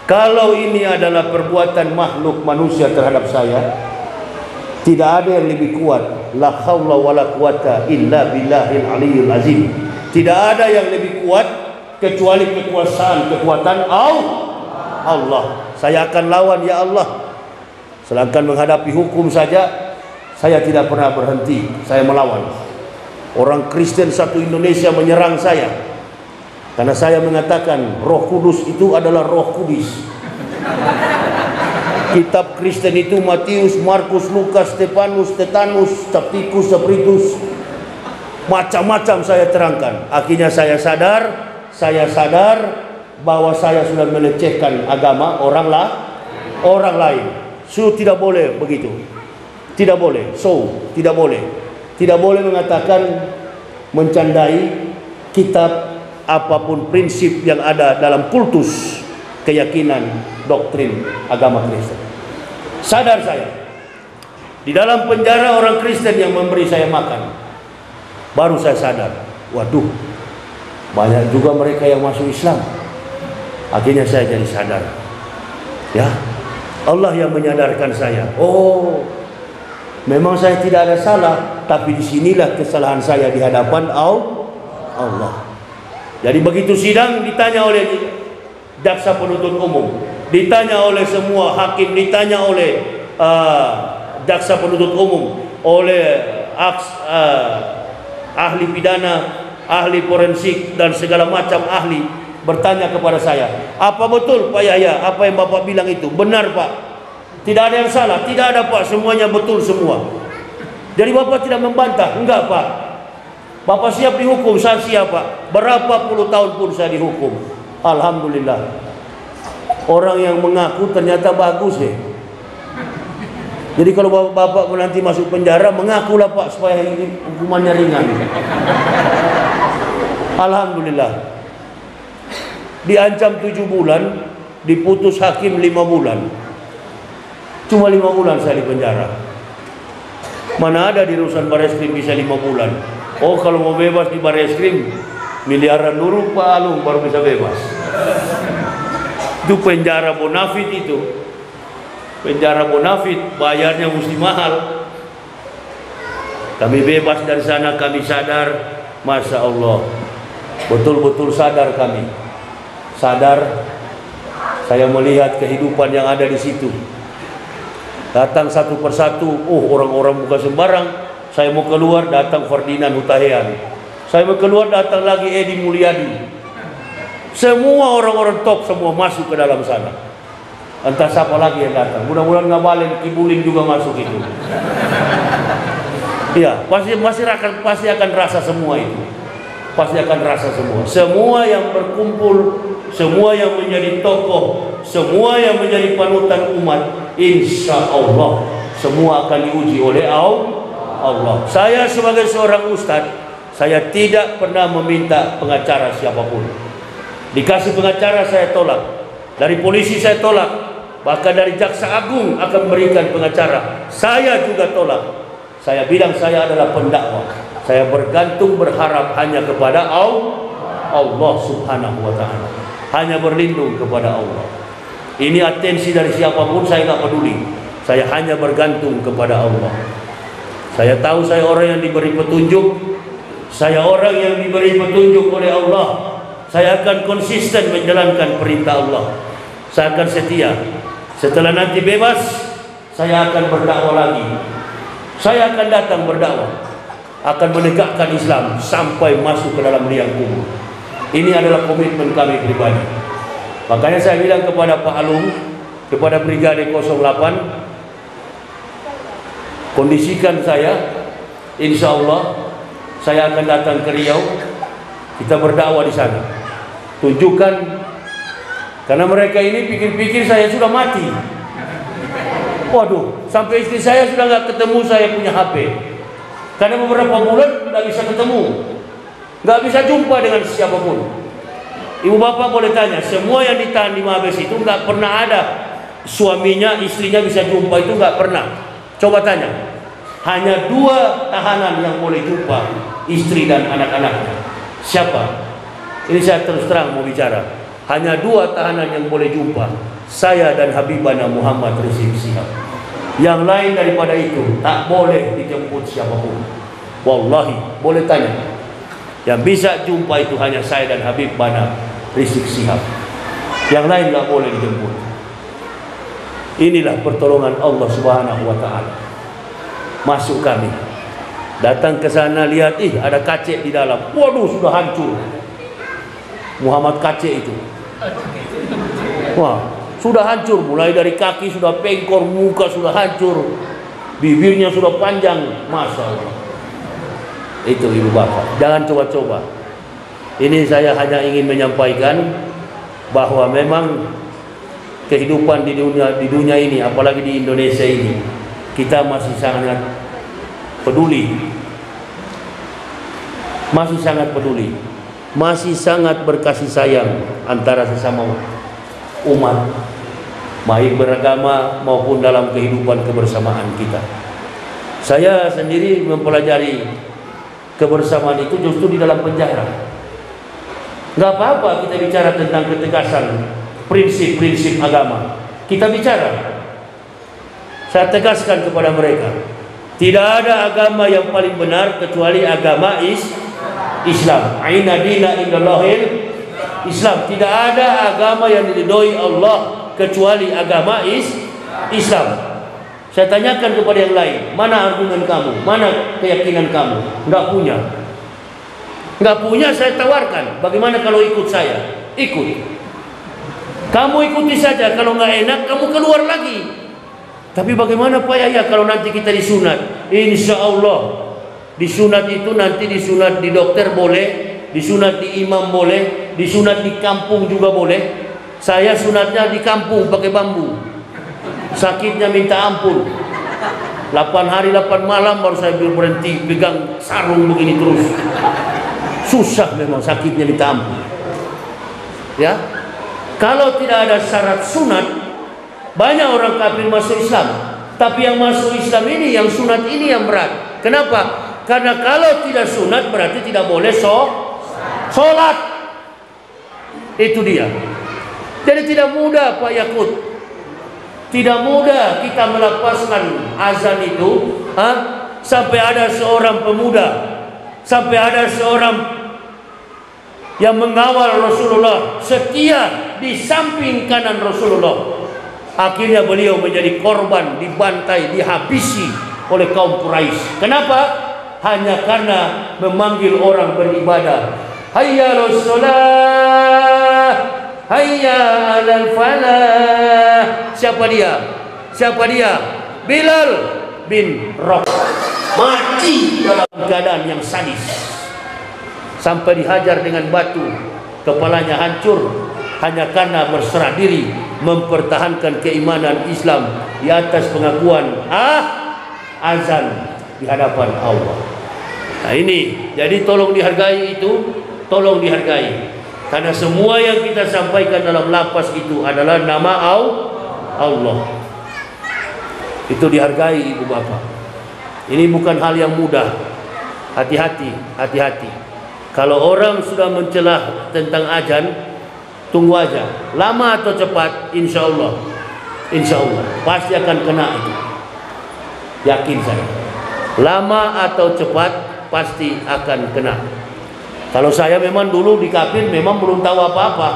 Speaker 1: kalau ini adalah perbuatan makhluk manusia terhadap saya, tidak ada yang lebih kuat. La haula wala quwata illa billahil aliyil azim. Tidak ada yang lebih kuat kecuali kekuatan Allah. Saya akan lawan ya Allah. Sedangkan menghadapi hukum saja, saya tidak pernah berhenti. Saya melawan. Orang Kristen satu Indonesia menyerang saya karena saya mengatakan Roh Kudus itu adalah Roh Kudus. Kitab Kristen itu Matius, Markus, Lukas, Stefanus, Stetanus, Septikus, Spiritus, macam-macam saya terangkan. Akhirnya saya sadar bahwa saya sudah melecehkan agama orang lain. Tidak boleh begitu. Tidak boleh. Tidak boleh mengatakan, mencandai kitab apapun prinsip yang ada dalam kultus keyakinan doktrin agama Kristen. Sadar saya. Di dalam penjara orang Kristen yang memberi saya makan. Baru saya sadar. Waduh, banyak juga mereka yang masuk Islam. Akhirnya saya jadi sadar. Ya, Allah yang menyadarkan saya. Oh, memang saya tidak ada salah, tapi disinilah kesalahan saya di hadapan Allah. Jadi begitu sidang, ditanya oleh jaksa penuntut umum, ditanya oleh semua hakim, ditanya oleh jaksa penuntut umum, oleh ahli pidana, ahli forensik dan segala macam ahli bertanya kepada saya, apa betul Pak Yahya apa yang Bapak bilang itu? Benar Pak, tidak ada yang salah. Tidak ada Pak, semuanya betul semua. Jadi Bapak tidak membantah? Enggak Pak, Bapak siap dihukum? Saya siap Pak, berapa puluh tahun pun saya dihukum. Alhamdulillah. Orang yang mengaku ternyata bagus deh. Jadi kalau Bapak nanti masuk penjara, mengakulah Pak supaya ini hukumannya ringan. Alhamdulillah. Diancam 7 bulan, diputus hakim 5 bulan. Cuma 5 bulan saya di penjara. Mana ada di urusan Bareskrim bisa 5 bulan. Oh, kalau mau bebas di Bareskrim, miliaran dulu Pak Alung baru bisa bebas. Itu penjara Bonafit itu. Penjara Bonafit bayarnya mesti mahal. Kami bebas dari sana, kami sadar, Masya Allah, betul-betul sadar kami. Sadar, saya melihat kehidupan yang ada di situ. Datang satu persatu, orang-orang bukan sembarang. Saya mau keluar, datang Ferdinand Hutahian. Saya keluar, datang lagi Edi Mulyadi. Semua orang-orang top semua masuk ke dalam sana. Entah siapa lagi yang datang. Mudah-mudahan Ngabalin, Kibulin juga masuk itu. Iya, pasti akan rasa semua itu. Pasti akan rasa semua. Semua yang berkumpul, semua yang menjadi tokoh, semua yang menjadi panutan umat, insya Allah semua akan diuji oleh Allah. Saya sebagai seorang ustadz, saya tidak pernah meminta pengacara siapapun. Dikasih pengacara saya tolak, dari polisi saya tolak, bahkan dari jaksa agung akan memberikan pengacara, saya juga tolak. Saya bilang saya adalah pendakwah. Saya bergantung berharap hanya kepada Allah Subhanahu wa ta'ala. Hanya berlindung kepada Allah. Ini atensi dari siapapun saya nggak peduli. Saya hanya bergantung kepada Allah. Saya tahu saya orang yang diberi petunjuk. Saya orang yang diberi petunjuk oleh Allah. Saya akan konsisten menjalankan perintah Allah. Saya akan setia. Setelah nanti bebas, saya akan berdakwah lagi. Saya akan datang berdakwah, akan menegakkan Islam sampai masuk ke dalam liang kubur. Ini adalah komitmen kami pribadi. Makanya saya bilang kepada Pak Alung, kepada Brigade 08, kondisikan saya, insya Allah saya akan datang ke Riau, kita berdakwah di sana. Tunjukkan, karena mereka ini pikir-pikir saya sudah mati. Waduh, sampai istri saya sudah nggak ketemu saya punya HP. Karena beberapa bulan nggak bisa ketemu, nggak bisa jumpa dengan siapapun. Ibu bapak boleh tanya, semua yang ditahan di Mabes itu nggak pernah ada suaminya, istrinya bisa jumpa, itu nggak pernah. Coba tanya, hanya 2 tahanan yang boleh jumpa istri dan anak-anaknya. Siapa? Ini saya terus terang mau bicara. Hanya 2 tahanan yang boleh jumpa, saya dan Habibana Muhammad Rizik Syihab. Yang lain daripada itu tak boleh dijemput siapapun. Wallahi, boleh tanya. Yang bisa jumpa itu hanya saya dan Habibana Rizik Syihab. Yang lain tak boleh dijemput. Inilah pertolongan Allah Subhanahu wa ta'ala. Masuk kami, datang ke sana, lihat, ada kacek di dalam. Waduh, sudah hancur. Muhammad kacek itu. Wah, sudah hancur, mulai dari kaki sudah pengkor, muka sudah hancur, bibirnya sudah panjang, masya Allah. Itu ibu bapak, jangan coba-coba. Ini saya hanya ingin menyampaikan bahwa memang kehidupan di dunia ini, apalagi di Indonesia ini, kita masih sangat peduli, masih sangat berkasih sayang antara sesama umat, baik beragama maupun dalam kehidupan kebersamaan kita. Saya sendiri mempelajari kebersamaan itu justru di dalam penjara. Nggak apa-apa kita bicara tentang ketegasan prinsip-prinsip agama. Kita bicara. Saya tegaskan kepada mereka, tidak ada agama yang paling benar kecuali agama Islam. Aina dina indallahil Islam. Tidak ada agama yang diridhoi Allah kecuali agama Islam. Saya tanyakan kepada yang lain, mana argumen kamu? Mana keyakinan kamu? Enggak punya. Enggak punya, saya tawarkan. Bagaimana kalau ikut saya? Ikut. Kamu ikuti saja, kalau enggak enak kamu keluar lagi. Tapi bagaimana Pak Yahya kalau nanti kita disunat? Insya Allah disunat itu nanti disunat di dokter boleh, disunat di imam boleh, disunat di kampung juga boleh. Saya sunatnya di kampung pakai bambu. Sakitnya minta ampun. 8 hari 8 malam baru saya berhenti pegang sarung begini terus. Susah memang, sakitnya minta ampun. Ya. Kalau tidak ada syarat sunat, banyak orang kafir masuk Islam. Tapi yang masuk Islam ini, yang sunat ini yang berat. Kenapa? Karena kalau tidak sunat berarti tidak boleh sholat. Itu dia. Jadi tidak mudah Pak Yakut. Tidak mudah kita melepaskan azan itu, sampai ada seorang pemuda, sampai ada seorang yang mengawal Rasulullah, setia di samping kanan Rasulullah. Akhirnya beliau menjadi korban, dibantai, dihabisi oleh kaum Quraisy. Kenapa? hanya karena memanggil orang beribadah. Hayya 'alas shalah, hayya 'alal falah. Siapa dia? Siapa dia? Bilal bin Rabah. Mati dalam keadaan yang sadis, sampai dihajar dengan batu, kepalanya hancur hanya karena berserah diri mempertahankan keimanan Islam di atas pengakuan azan di hadapan Allah. Nah ini, jadi tolong dihargai itu, tolong dihargai, karena semua yang kita sampaikan dalam lapas itu adalah nama Allah. Itu dihargai ibu bapak. Ini bukan hal yang mudah. Hati-hati, hati-hati. Kalau orang sudah mencelah tentang azan, tunggu aja, lama atau cepat, insya Allah pasti akan kena itu. Yakin saya, lama atau cepat pasti akan kena. Kalau saya memang dulu di kafir memang belum tahu apa-apa.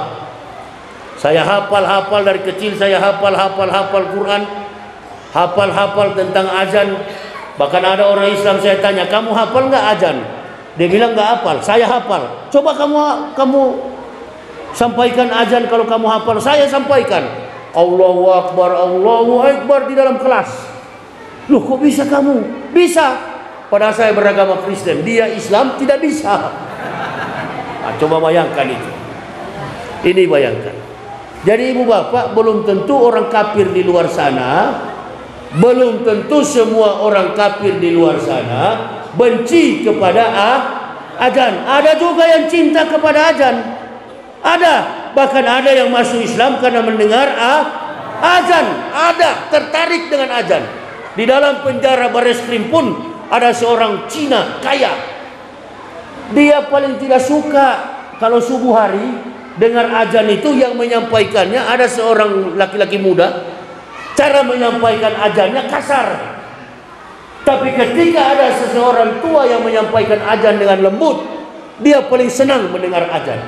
Speaker 1: Saya hafal dari kecil, saya hafal Quran, hafal tentang azan. Bahkan ada orang Islam saya tanya, kamu hafal nggak azan? Dia bilang nggak hafal. Saya hafal. Coba kamu sampaikan azan kalau kamu hafal. Saya sampaikan Allahu Akbar di dalam kelas. Loh, kok bisa kamu? Bisa. Padahal saya beragama Kristen, dia Islam tidak bisa. Nah, coba bayangkan itu. Ini bayangkan. Jadi ibu bapak, belum tentu orang kafir di luar sana, belum tentu semua orang kafir di luar sana benci kepada azan. Ada juga yang cinta kepada azan. Ada, bahkan ada yang masuk Islam karena mendengar azan. Ada, tertarik dengan azan. Di dalam penjara Bareskrim pun ada seorang Cina kaya. Dia paling tidak suka kalau subuh hari dengar azan itu, yang menyampaikannya ada seorang laki-laki muda. Cara menyampaikan azannya kasar. Tapi ketika ada seseorang tua yang menyampaikan azan dengan lembut, dia paling senang mendengar azan.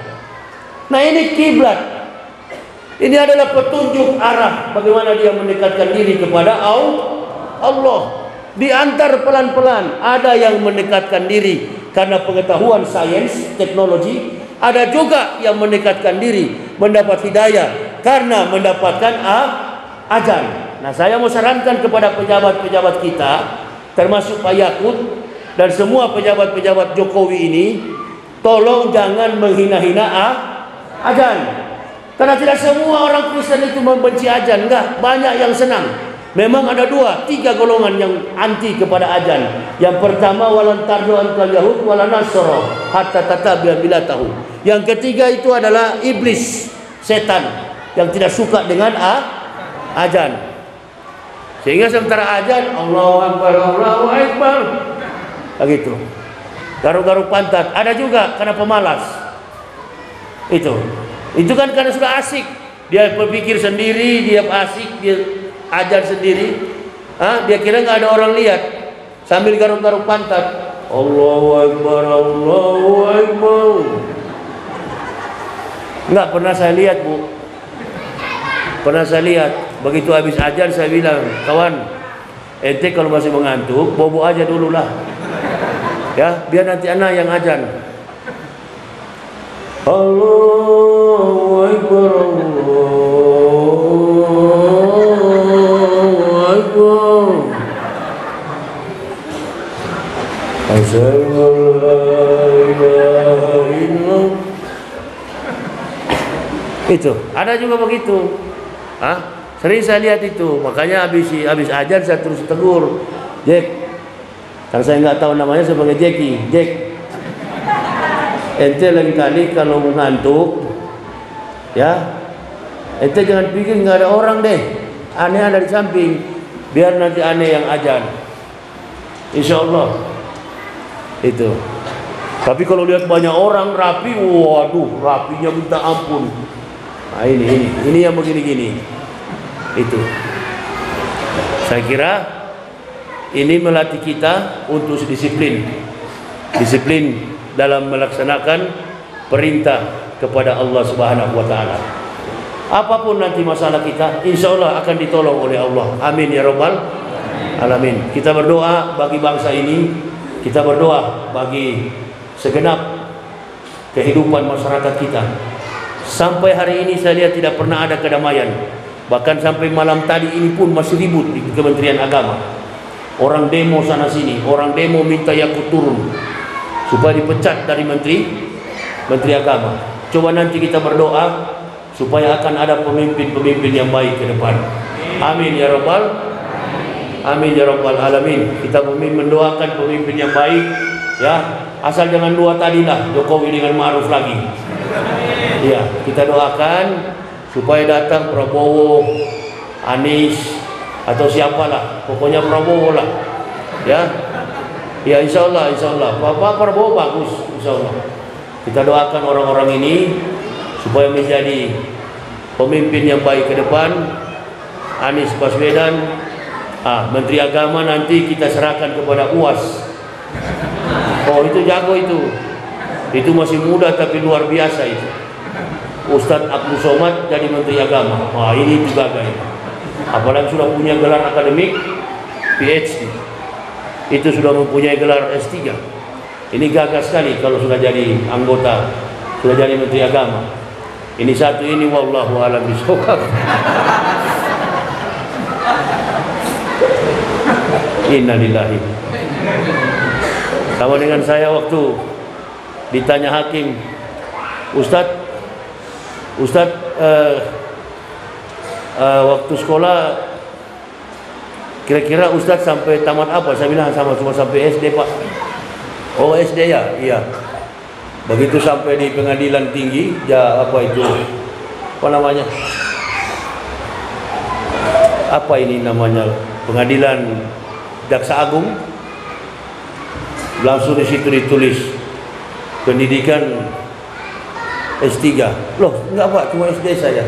Speaker 1: Nah ini kiblat. Ini adalah petunjuk arah bagaimana dia mendekatkan diri kepada Allah. Diantar pelan-pelan. Ada yang mendekatkan diri karena pengetahuan sains, teknologi. Ada juga yang mendekatkan diri mendapat hidayah karena mendapatkan azan. Nah, saya mau sarankan kepada pejabat-pejabat kita, termasuk Pak Yakut dan semua pejabat-pejabat Jokowi ini, tolong jangan menghina-hina azan. Karena tidak semua orang Kristen itu membenci azan, enggak, banyak yang senang. Memang ada 2, 3 golongan yang anti kepada azan. Yang pertama, walan tardu antal yahud wala nasara hatta tatabi'a millatahum. Yang ketiga itu adalah iblis, setan yang tidak suka dengan azan. Sehingga sementara azan Allahu Akbar begitu, garuk-garuk pantat. Ada juga karena pemalas. Itu kan karena sudah asik. Dia berpikir sendiri, dia asik, dia azan sendiri. Dia kira nggak ada orang lihat, sambil garuk-garuk pantat. Allahu Akbar. Nggak pernah saya lihat, Bu. Pernah saya lihat. Begitu habis azan saya bilang, kawan, ente kalau masih mengantuk, bobo aja dulu lah. Ya, biar nanti anak yang azan. Allahu Akbar, Allahu Akbar. Asyhadu an la ilaha illallah. Itu, ada juga begitu. Sering saya lihat itu. Makanya habis azan saya terus tegur, Jack. Karena saya nggak tahu namanya, sebagai Jackie. Jack, ente lagi kali kalau mengantuk, ya, ente jangan pikir nggak ada orang deh. Aneh ada di samping, biar nanti aneh yang azan. Insya Allah itu. Tapi kalau lihat banyak orang rapi, waduh, rapinya minta ampun. Nah ini yang begini-gini. Itu saya kira ini melatih kita untuk disiplin dalam melaksanakan perintah kepada Allah Subhanahu wa taala. Apapun nanti masalah kita, insya Allah akan ditolong oleh Allah. Amin ya rabbal alamin. Kita berdoa bagi bangsa ini, kita berdoa bagi segenap kehidupan masyarakat kita. Sampai hari ini saya lihat tidak pernah ada kedamaian. Bahkan sampai malam tadi ini pun masih ribut di Kementerian Agama. Orang demo sana sini, orang demo minta Yakut turun supaya dipecat dari Menteri Agama. Coba nanti kita berdoa supaya akan ada pemimpin-pemimpin yang baik ke depan. Amin ya rabbal alamin. Kita mendoakan pemimpin yang baik, ya. Asal jangan dua tadilah, Jokowi dengan Ma'ruf lagi. Ya, kita doakan supaya datang Prabowo, Anies atau siapalah, pokoknya Prabowo lah. Ya. Ya, insyaallah. Bapak Prabowo bagus, insyaallah. Kita doakan orang-orang ini supaya menjadi pemimpin yang baik ke depan. Anies Baswedan, Menteri Agama nanti kita serahkan kepada UAS. Oh, itu jago itu. Itu masih muda tapi luar biasa itu. Ustadz Abdul Somad jadi Menteri Agama. Wah, ini juga gaya. Apalagi sudah punya gelar akademik PhD. Itu sudah mempunyai gelar S3. Ini gagah sekali kalau sudah jadi anggota, sudah jadi Menteri Agama. Ini satu ini wallahu a'lam bishawab. Innalillahi. Sama dengan saya waktu ditanya hakim, Ustadz, waktu sekolah kira-kira Ustadz sampai tamat apa? Saya bilang cuma sampai SD, Pak. Oh, SD ya? Iya. Begitu sampai di pengadilan tinggi, ya apa itu? Apa namanya? Apa ini namanya? Pengadilan Jaksa Agung. Langsung di situ ditulis pendidikan S3. Loh, enggak Pak, cuma SD saya.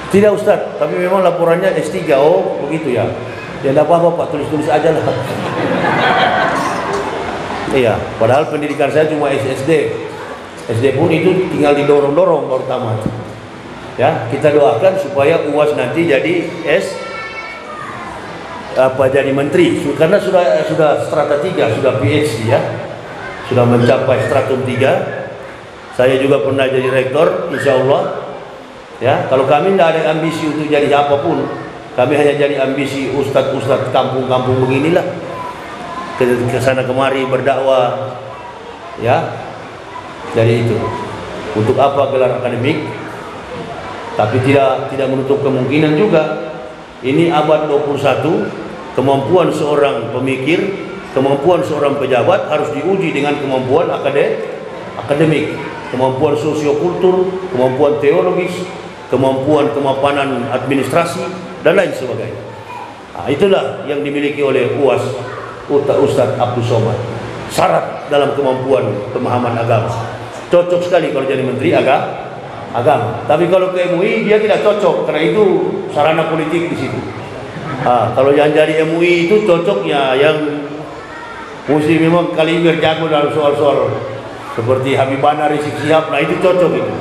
Speaker 1: Tidak Ustadz, tapi memang laporannya S3. Oh, begitu ya. Ya enggak apa-apa Pak, tulis-tulis aja lah. Iya, padahal pendidikan saya cuma SD. SD pun itu tinggal didorong-dorong baru tamat. Ya, kita doakan supaya UAS nanti jadi jadi menteri, karena sudah strata 3, sudah PhD ya, sudah mencapai stratum 3. Saya juga pernah jadi rektor, insya Allah ya. Kalau kami tidak ada ambisi untuk jadi apapun, kami hanya jadi ambisi ustadz kampung-kampung beginilah, ke sana kemari berdakwah ya. Jadi itu untuk apa gelar akademik, tapi tidak menutup kemungkinan juga ini abad 21. Kemampuan seorang pemikir, kemampuan seorang pejabat harus diuji dengan kemampuan akademik, kemampuan sosiokultur, kemampuan teologis, kemampuan kemapanan administrasi dan lain sebagainya. Nah, itulah yang dimiliki oleh UAS Ustadz Abdul Somad. Syarat dalam kemampuan pemahaman agama. Cocok sekali kalau jadi menteri agama. Tapi kalau ke MUI dia tidak cocok karena itu sarana politik di situ. Kalau yang jadi MUI itu cocoknya yang mesti memang kaliber jago dalam soal-soal seperti Habibana Rizik Syihab. Nah itu cocok itu.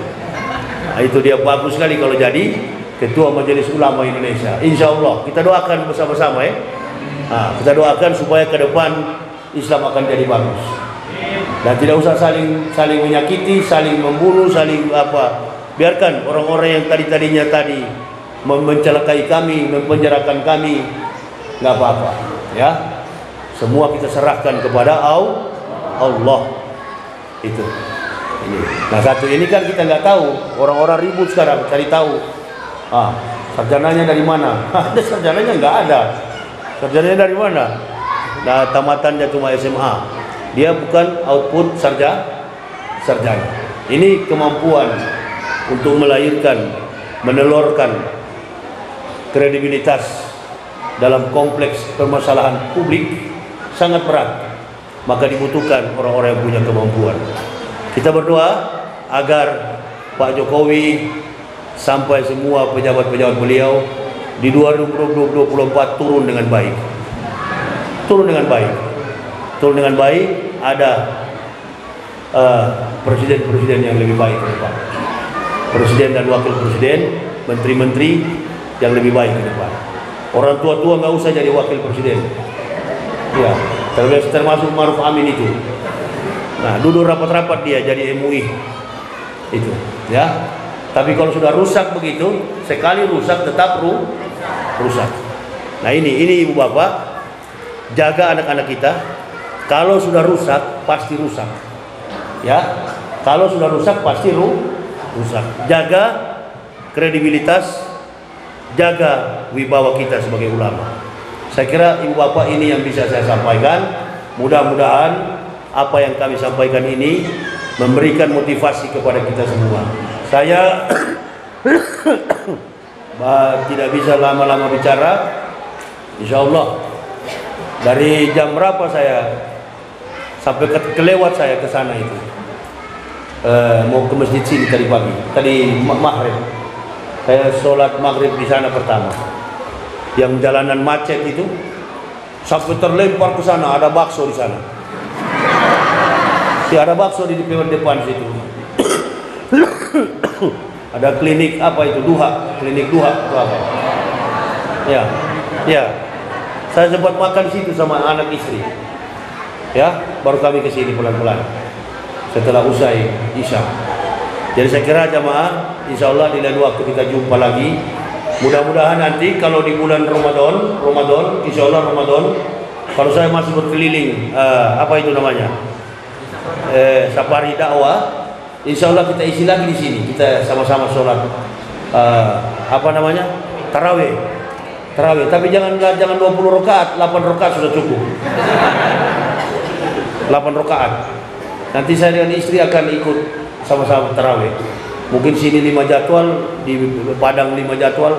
Speaker 1: Nah, itu dia bagus sekali kalau jadi Ketua Majelis Ulama Indonesia. Insya Allah kita doakan bersama-sama ya. Kita doakan supaya ke depan Islam akan jadi bagus. Dan tidak usah saling menyakiti, saling membunuh, saling apa. Biarkan orang-orang yang tadinya mencelakai kami, mempenjarakan kami, nggak apa-apa, ya. Semua kita serahkan kepada Allah. Itu. Ini. Nah satu ini kan kita nggak tahu. Orang-orang ribut sekarang cari tahu. Sarjananya dari mana? Ada sarjananya nggak ada. Sarjananya dari mana? Nah tamatannya cuma SMA. Dia bukan output sarjana. Ini kemampuan untuk melahirkan, menelurkan kredibilitas dalam kompleks permasalahan publik sangat berat. Maka dibutuhkan orang-orang yang punya kemampuan. Kita berdoa agar Pak Jokowi sampai semua pejabat-pejabat beliau di 2024 turun dengan baik. Turun dengan baik, ada presiden-presiden yang lebih baik ke depan. Presiden dan wakil presiden, menteri-menteri yang lebih baik ke depan. Orang tua-tua nggak usah jadi wakil presiden. Ya, termasuk Ma'ruf Amin itu. Nah, dulu rapat-rapat dia jadi MUI itu, ya. Tapi kalau sudah rusak begitu, sekali rusak tetap rusak. Nah ini ibu bapak, jaga anak-anak kita. Kalau sudah rusak pasti rusak, ya. Kalau sudah rusak pasti rusak. Jaga kredibilitas, jaga wibawa kita sebagai ulama. Saya kira ibu bapak ini yang bisa saya sampaikan. Mudah-mudahan apa yang kami sampaikan ini memberikan motivasi kepada kita semua. Saya tidak bisa lama-lama bicara. Insya Allah dari jam berapa saya sampai kelewat saya ke sana itu, mau ke masjid sini tadi pagi, tadi maghrib. Saya sholat maghrib di sana pertama. Yang jalanan macet itu sampai terlempar ke sana, ada bakso di sana. Ada bakso di depan situ. Ada klinik apa itu, klinik duha itu apa? Ya. Saya sempat makan situ sama anak istri. Ya, baru kami ke sini pelan-pelan setelah usai Isya. Jadi saya kira jamaah, insya Allah di lain waktu kita jumpa lagi. Mudah-mudahan nanti kalau di bulan Ramadan, insya Allah Ramadan, kalau saya masih berkeliling, apa itu namanya? Safari dakwah, insya Allah kita isi lagi di sini. Kita sama-sama sholat tarawih. Tapi jangan 20 rakaat, 8 rakaat sudah cukup. 8 rakaat. Nanti saya dengan istri akan ikut sama-sama tarawih. Mungkin sini 5 jadwal, di Padang 5 jadwal.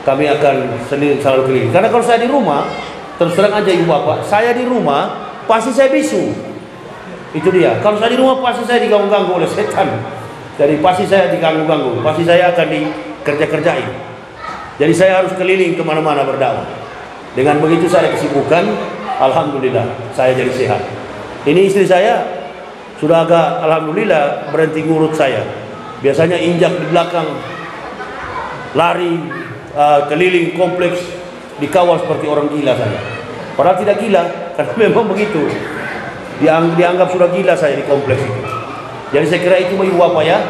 Speaker 1: Kami akan selalu keliling. Karena kalau saya di rumah, terus terang aja ibu bapak, saya di rumah pasti saya bisu. Itu dia. Kalau saya di rumah pasti saya diganggu-ganggu oleh setan. Jadi pasti saya diganggu-ganggu, pasti saya akan dikerja-kerjain. Jadi saya harus keliling kemana-mana berdakwah. Dengan begitu saya kesibukan, alhamdulillah saya jadi sehat. Ini istri saya sudah agak alhamdulillah berhenti ngurut saya. Biasanya injak di belakang, lari keliling kompleks, dikawal seperti orang gila saya. Padahal tidak gila, karena memang begitu. Dianggap sudah gila saya di kompleks itu. Jadi saya kira itu ibu bapak ya.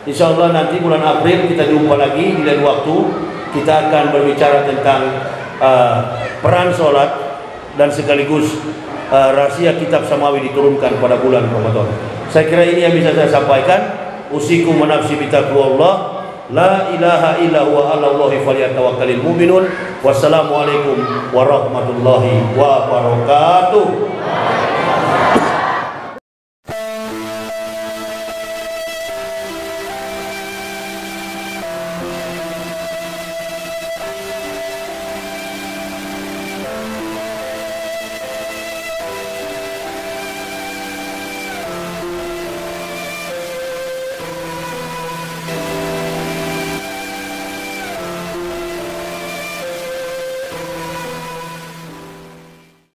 Speaker 1: Insya Allah nanti bulan April kita jumpa lagi di lain waktu. Kita akan berbicara tentang peran sholat dan sekaligus rahasia kitab samawi diturunkan pada bulan Ramadan. Saya kira ini yang bisa saya sampaikan. Usikum wa nafsi bitaqwallah. La ilaha illa huwa 'alallahi falyatawakkalul mu'minun. Wassalamualaikum warahmatullahi wabarakatuh.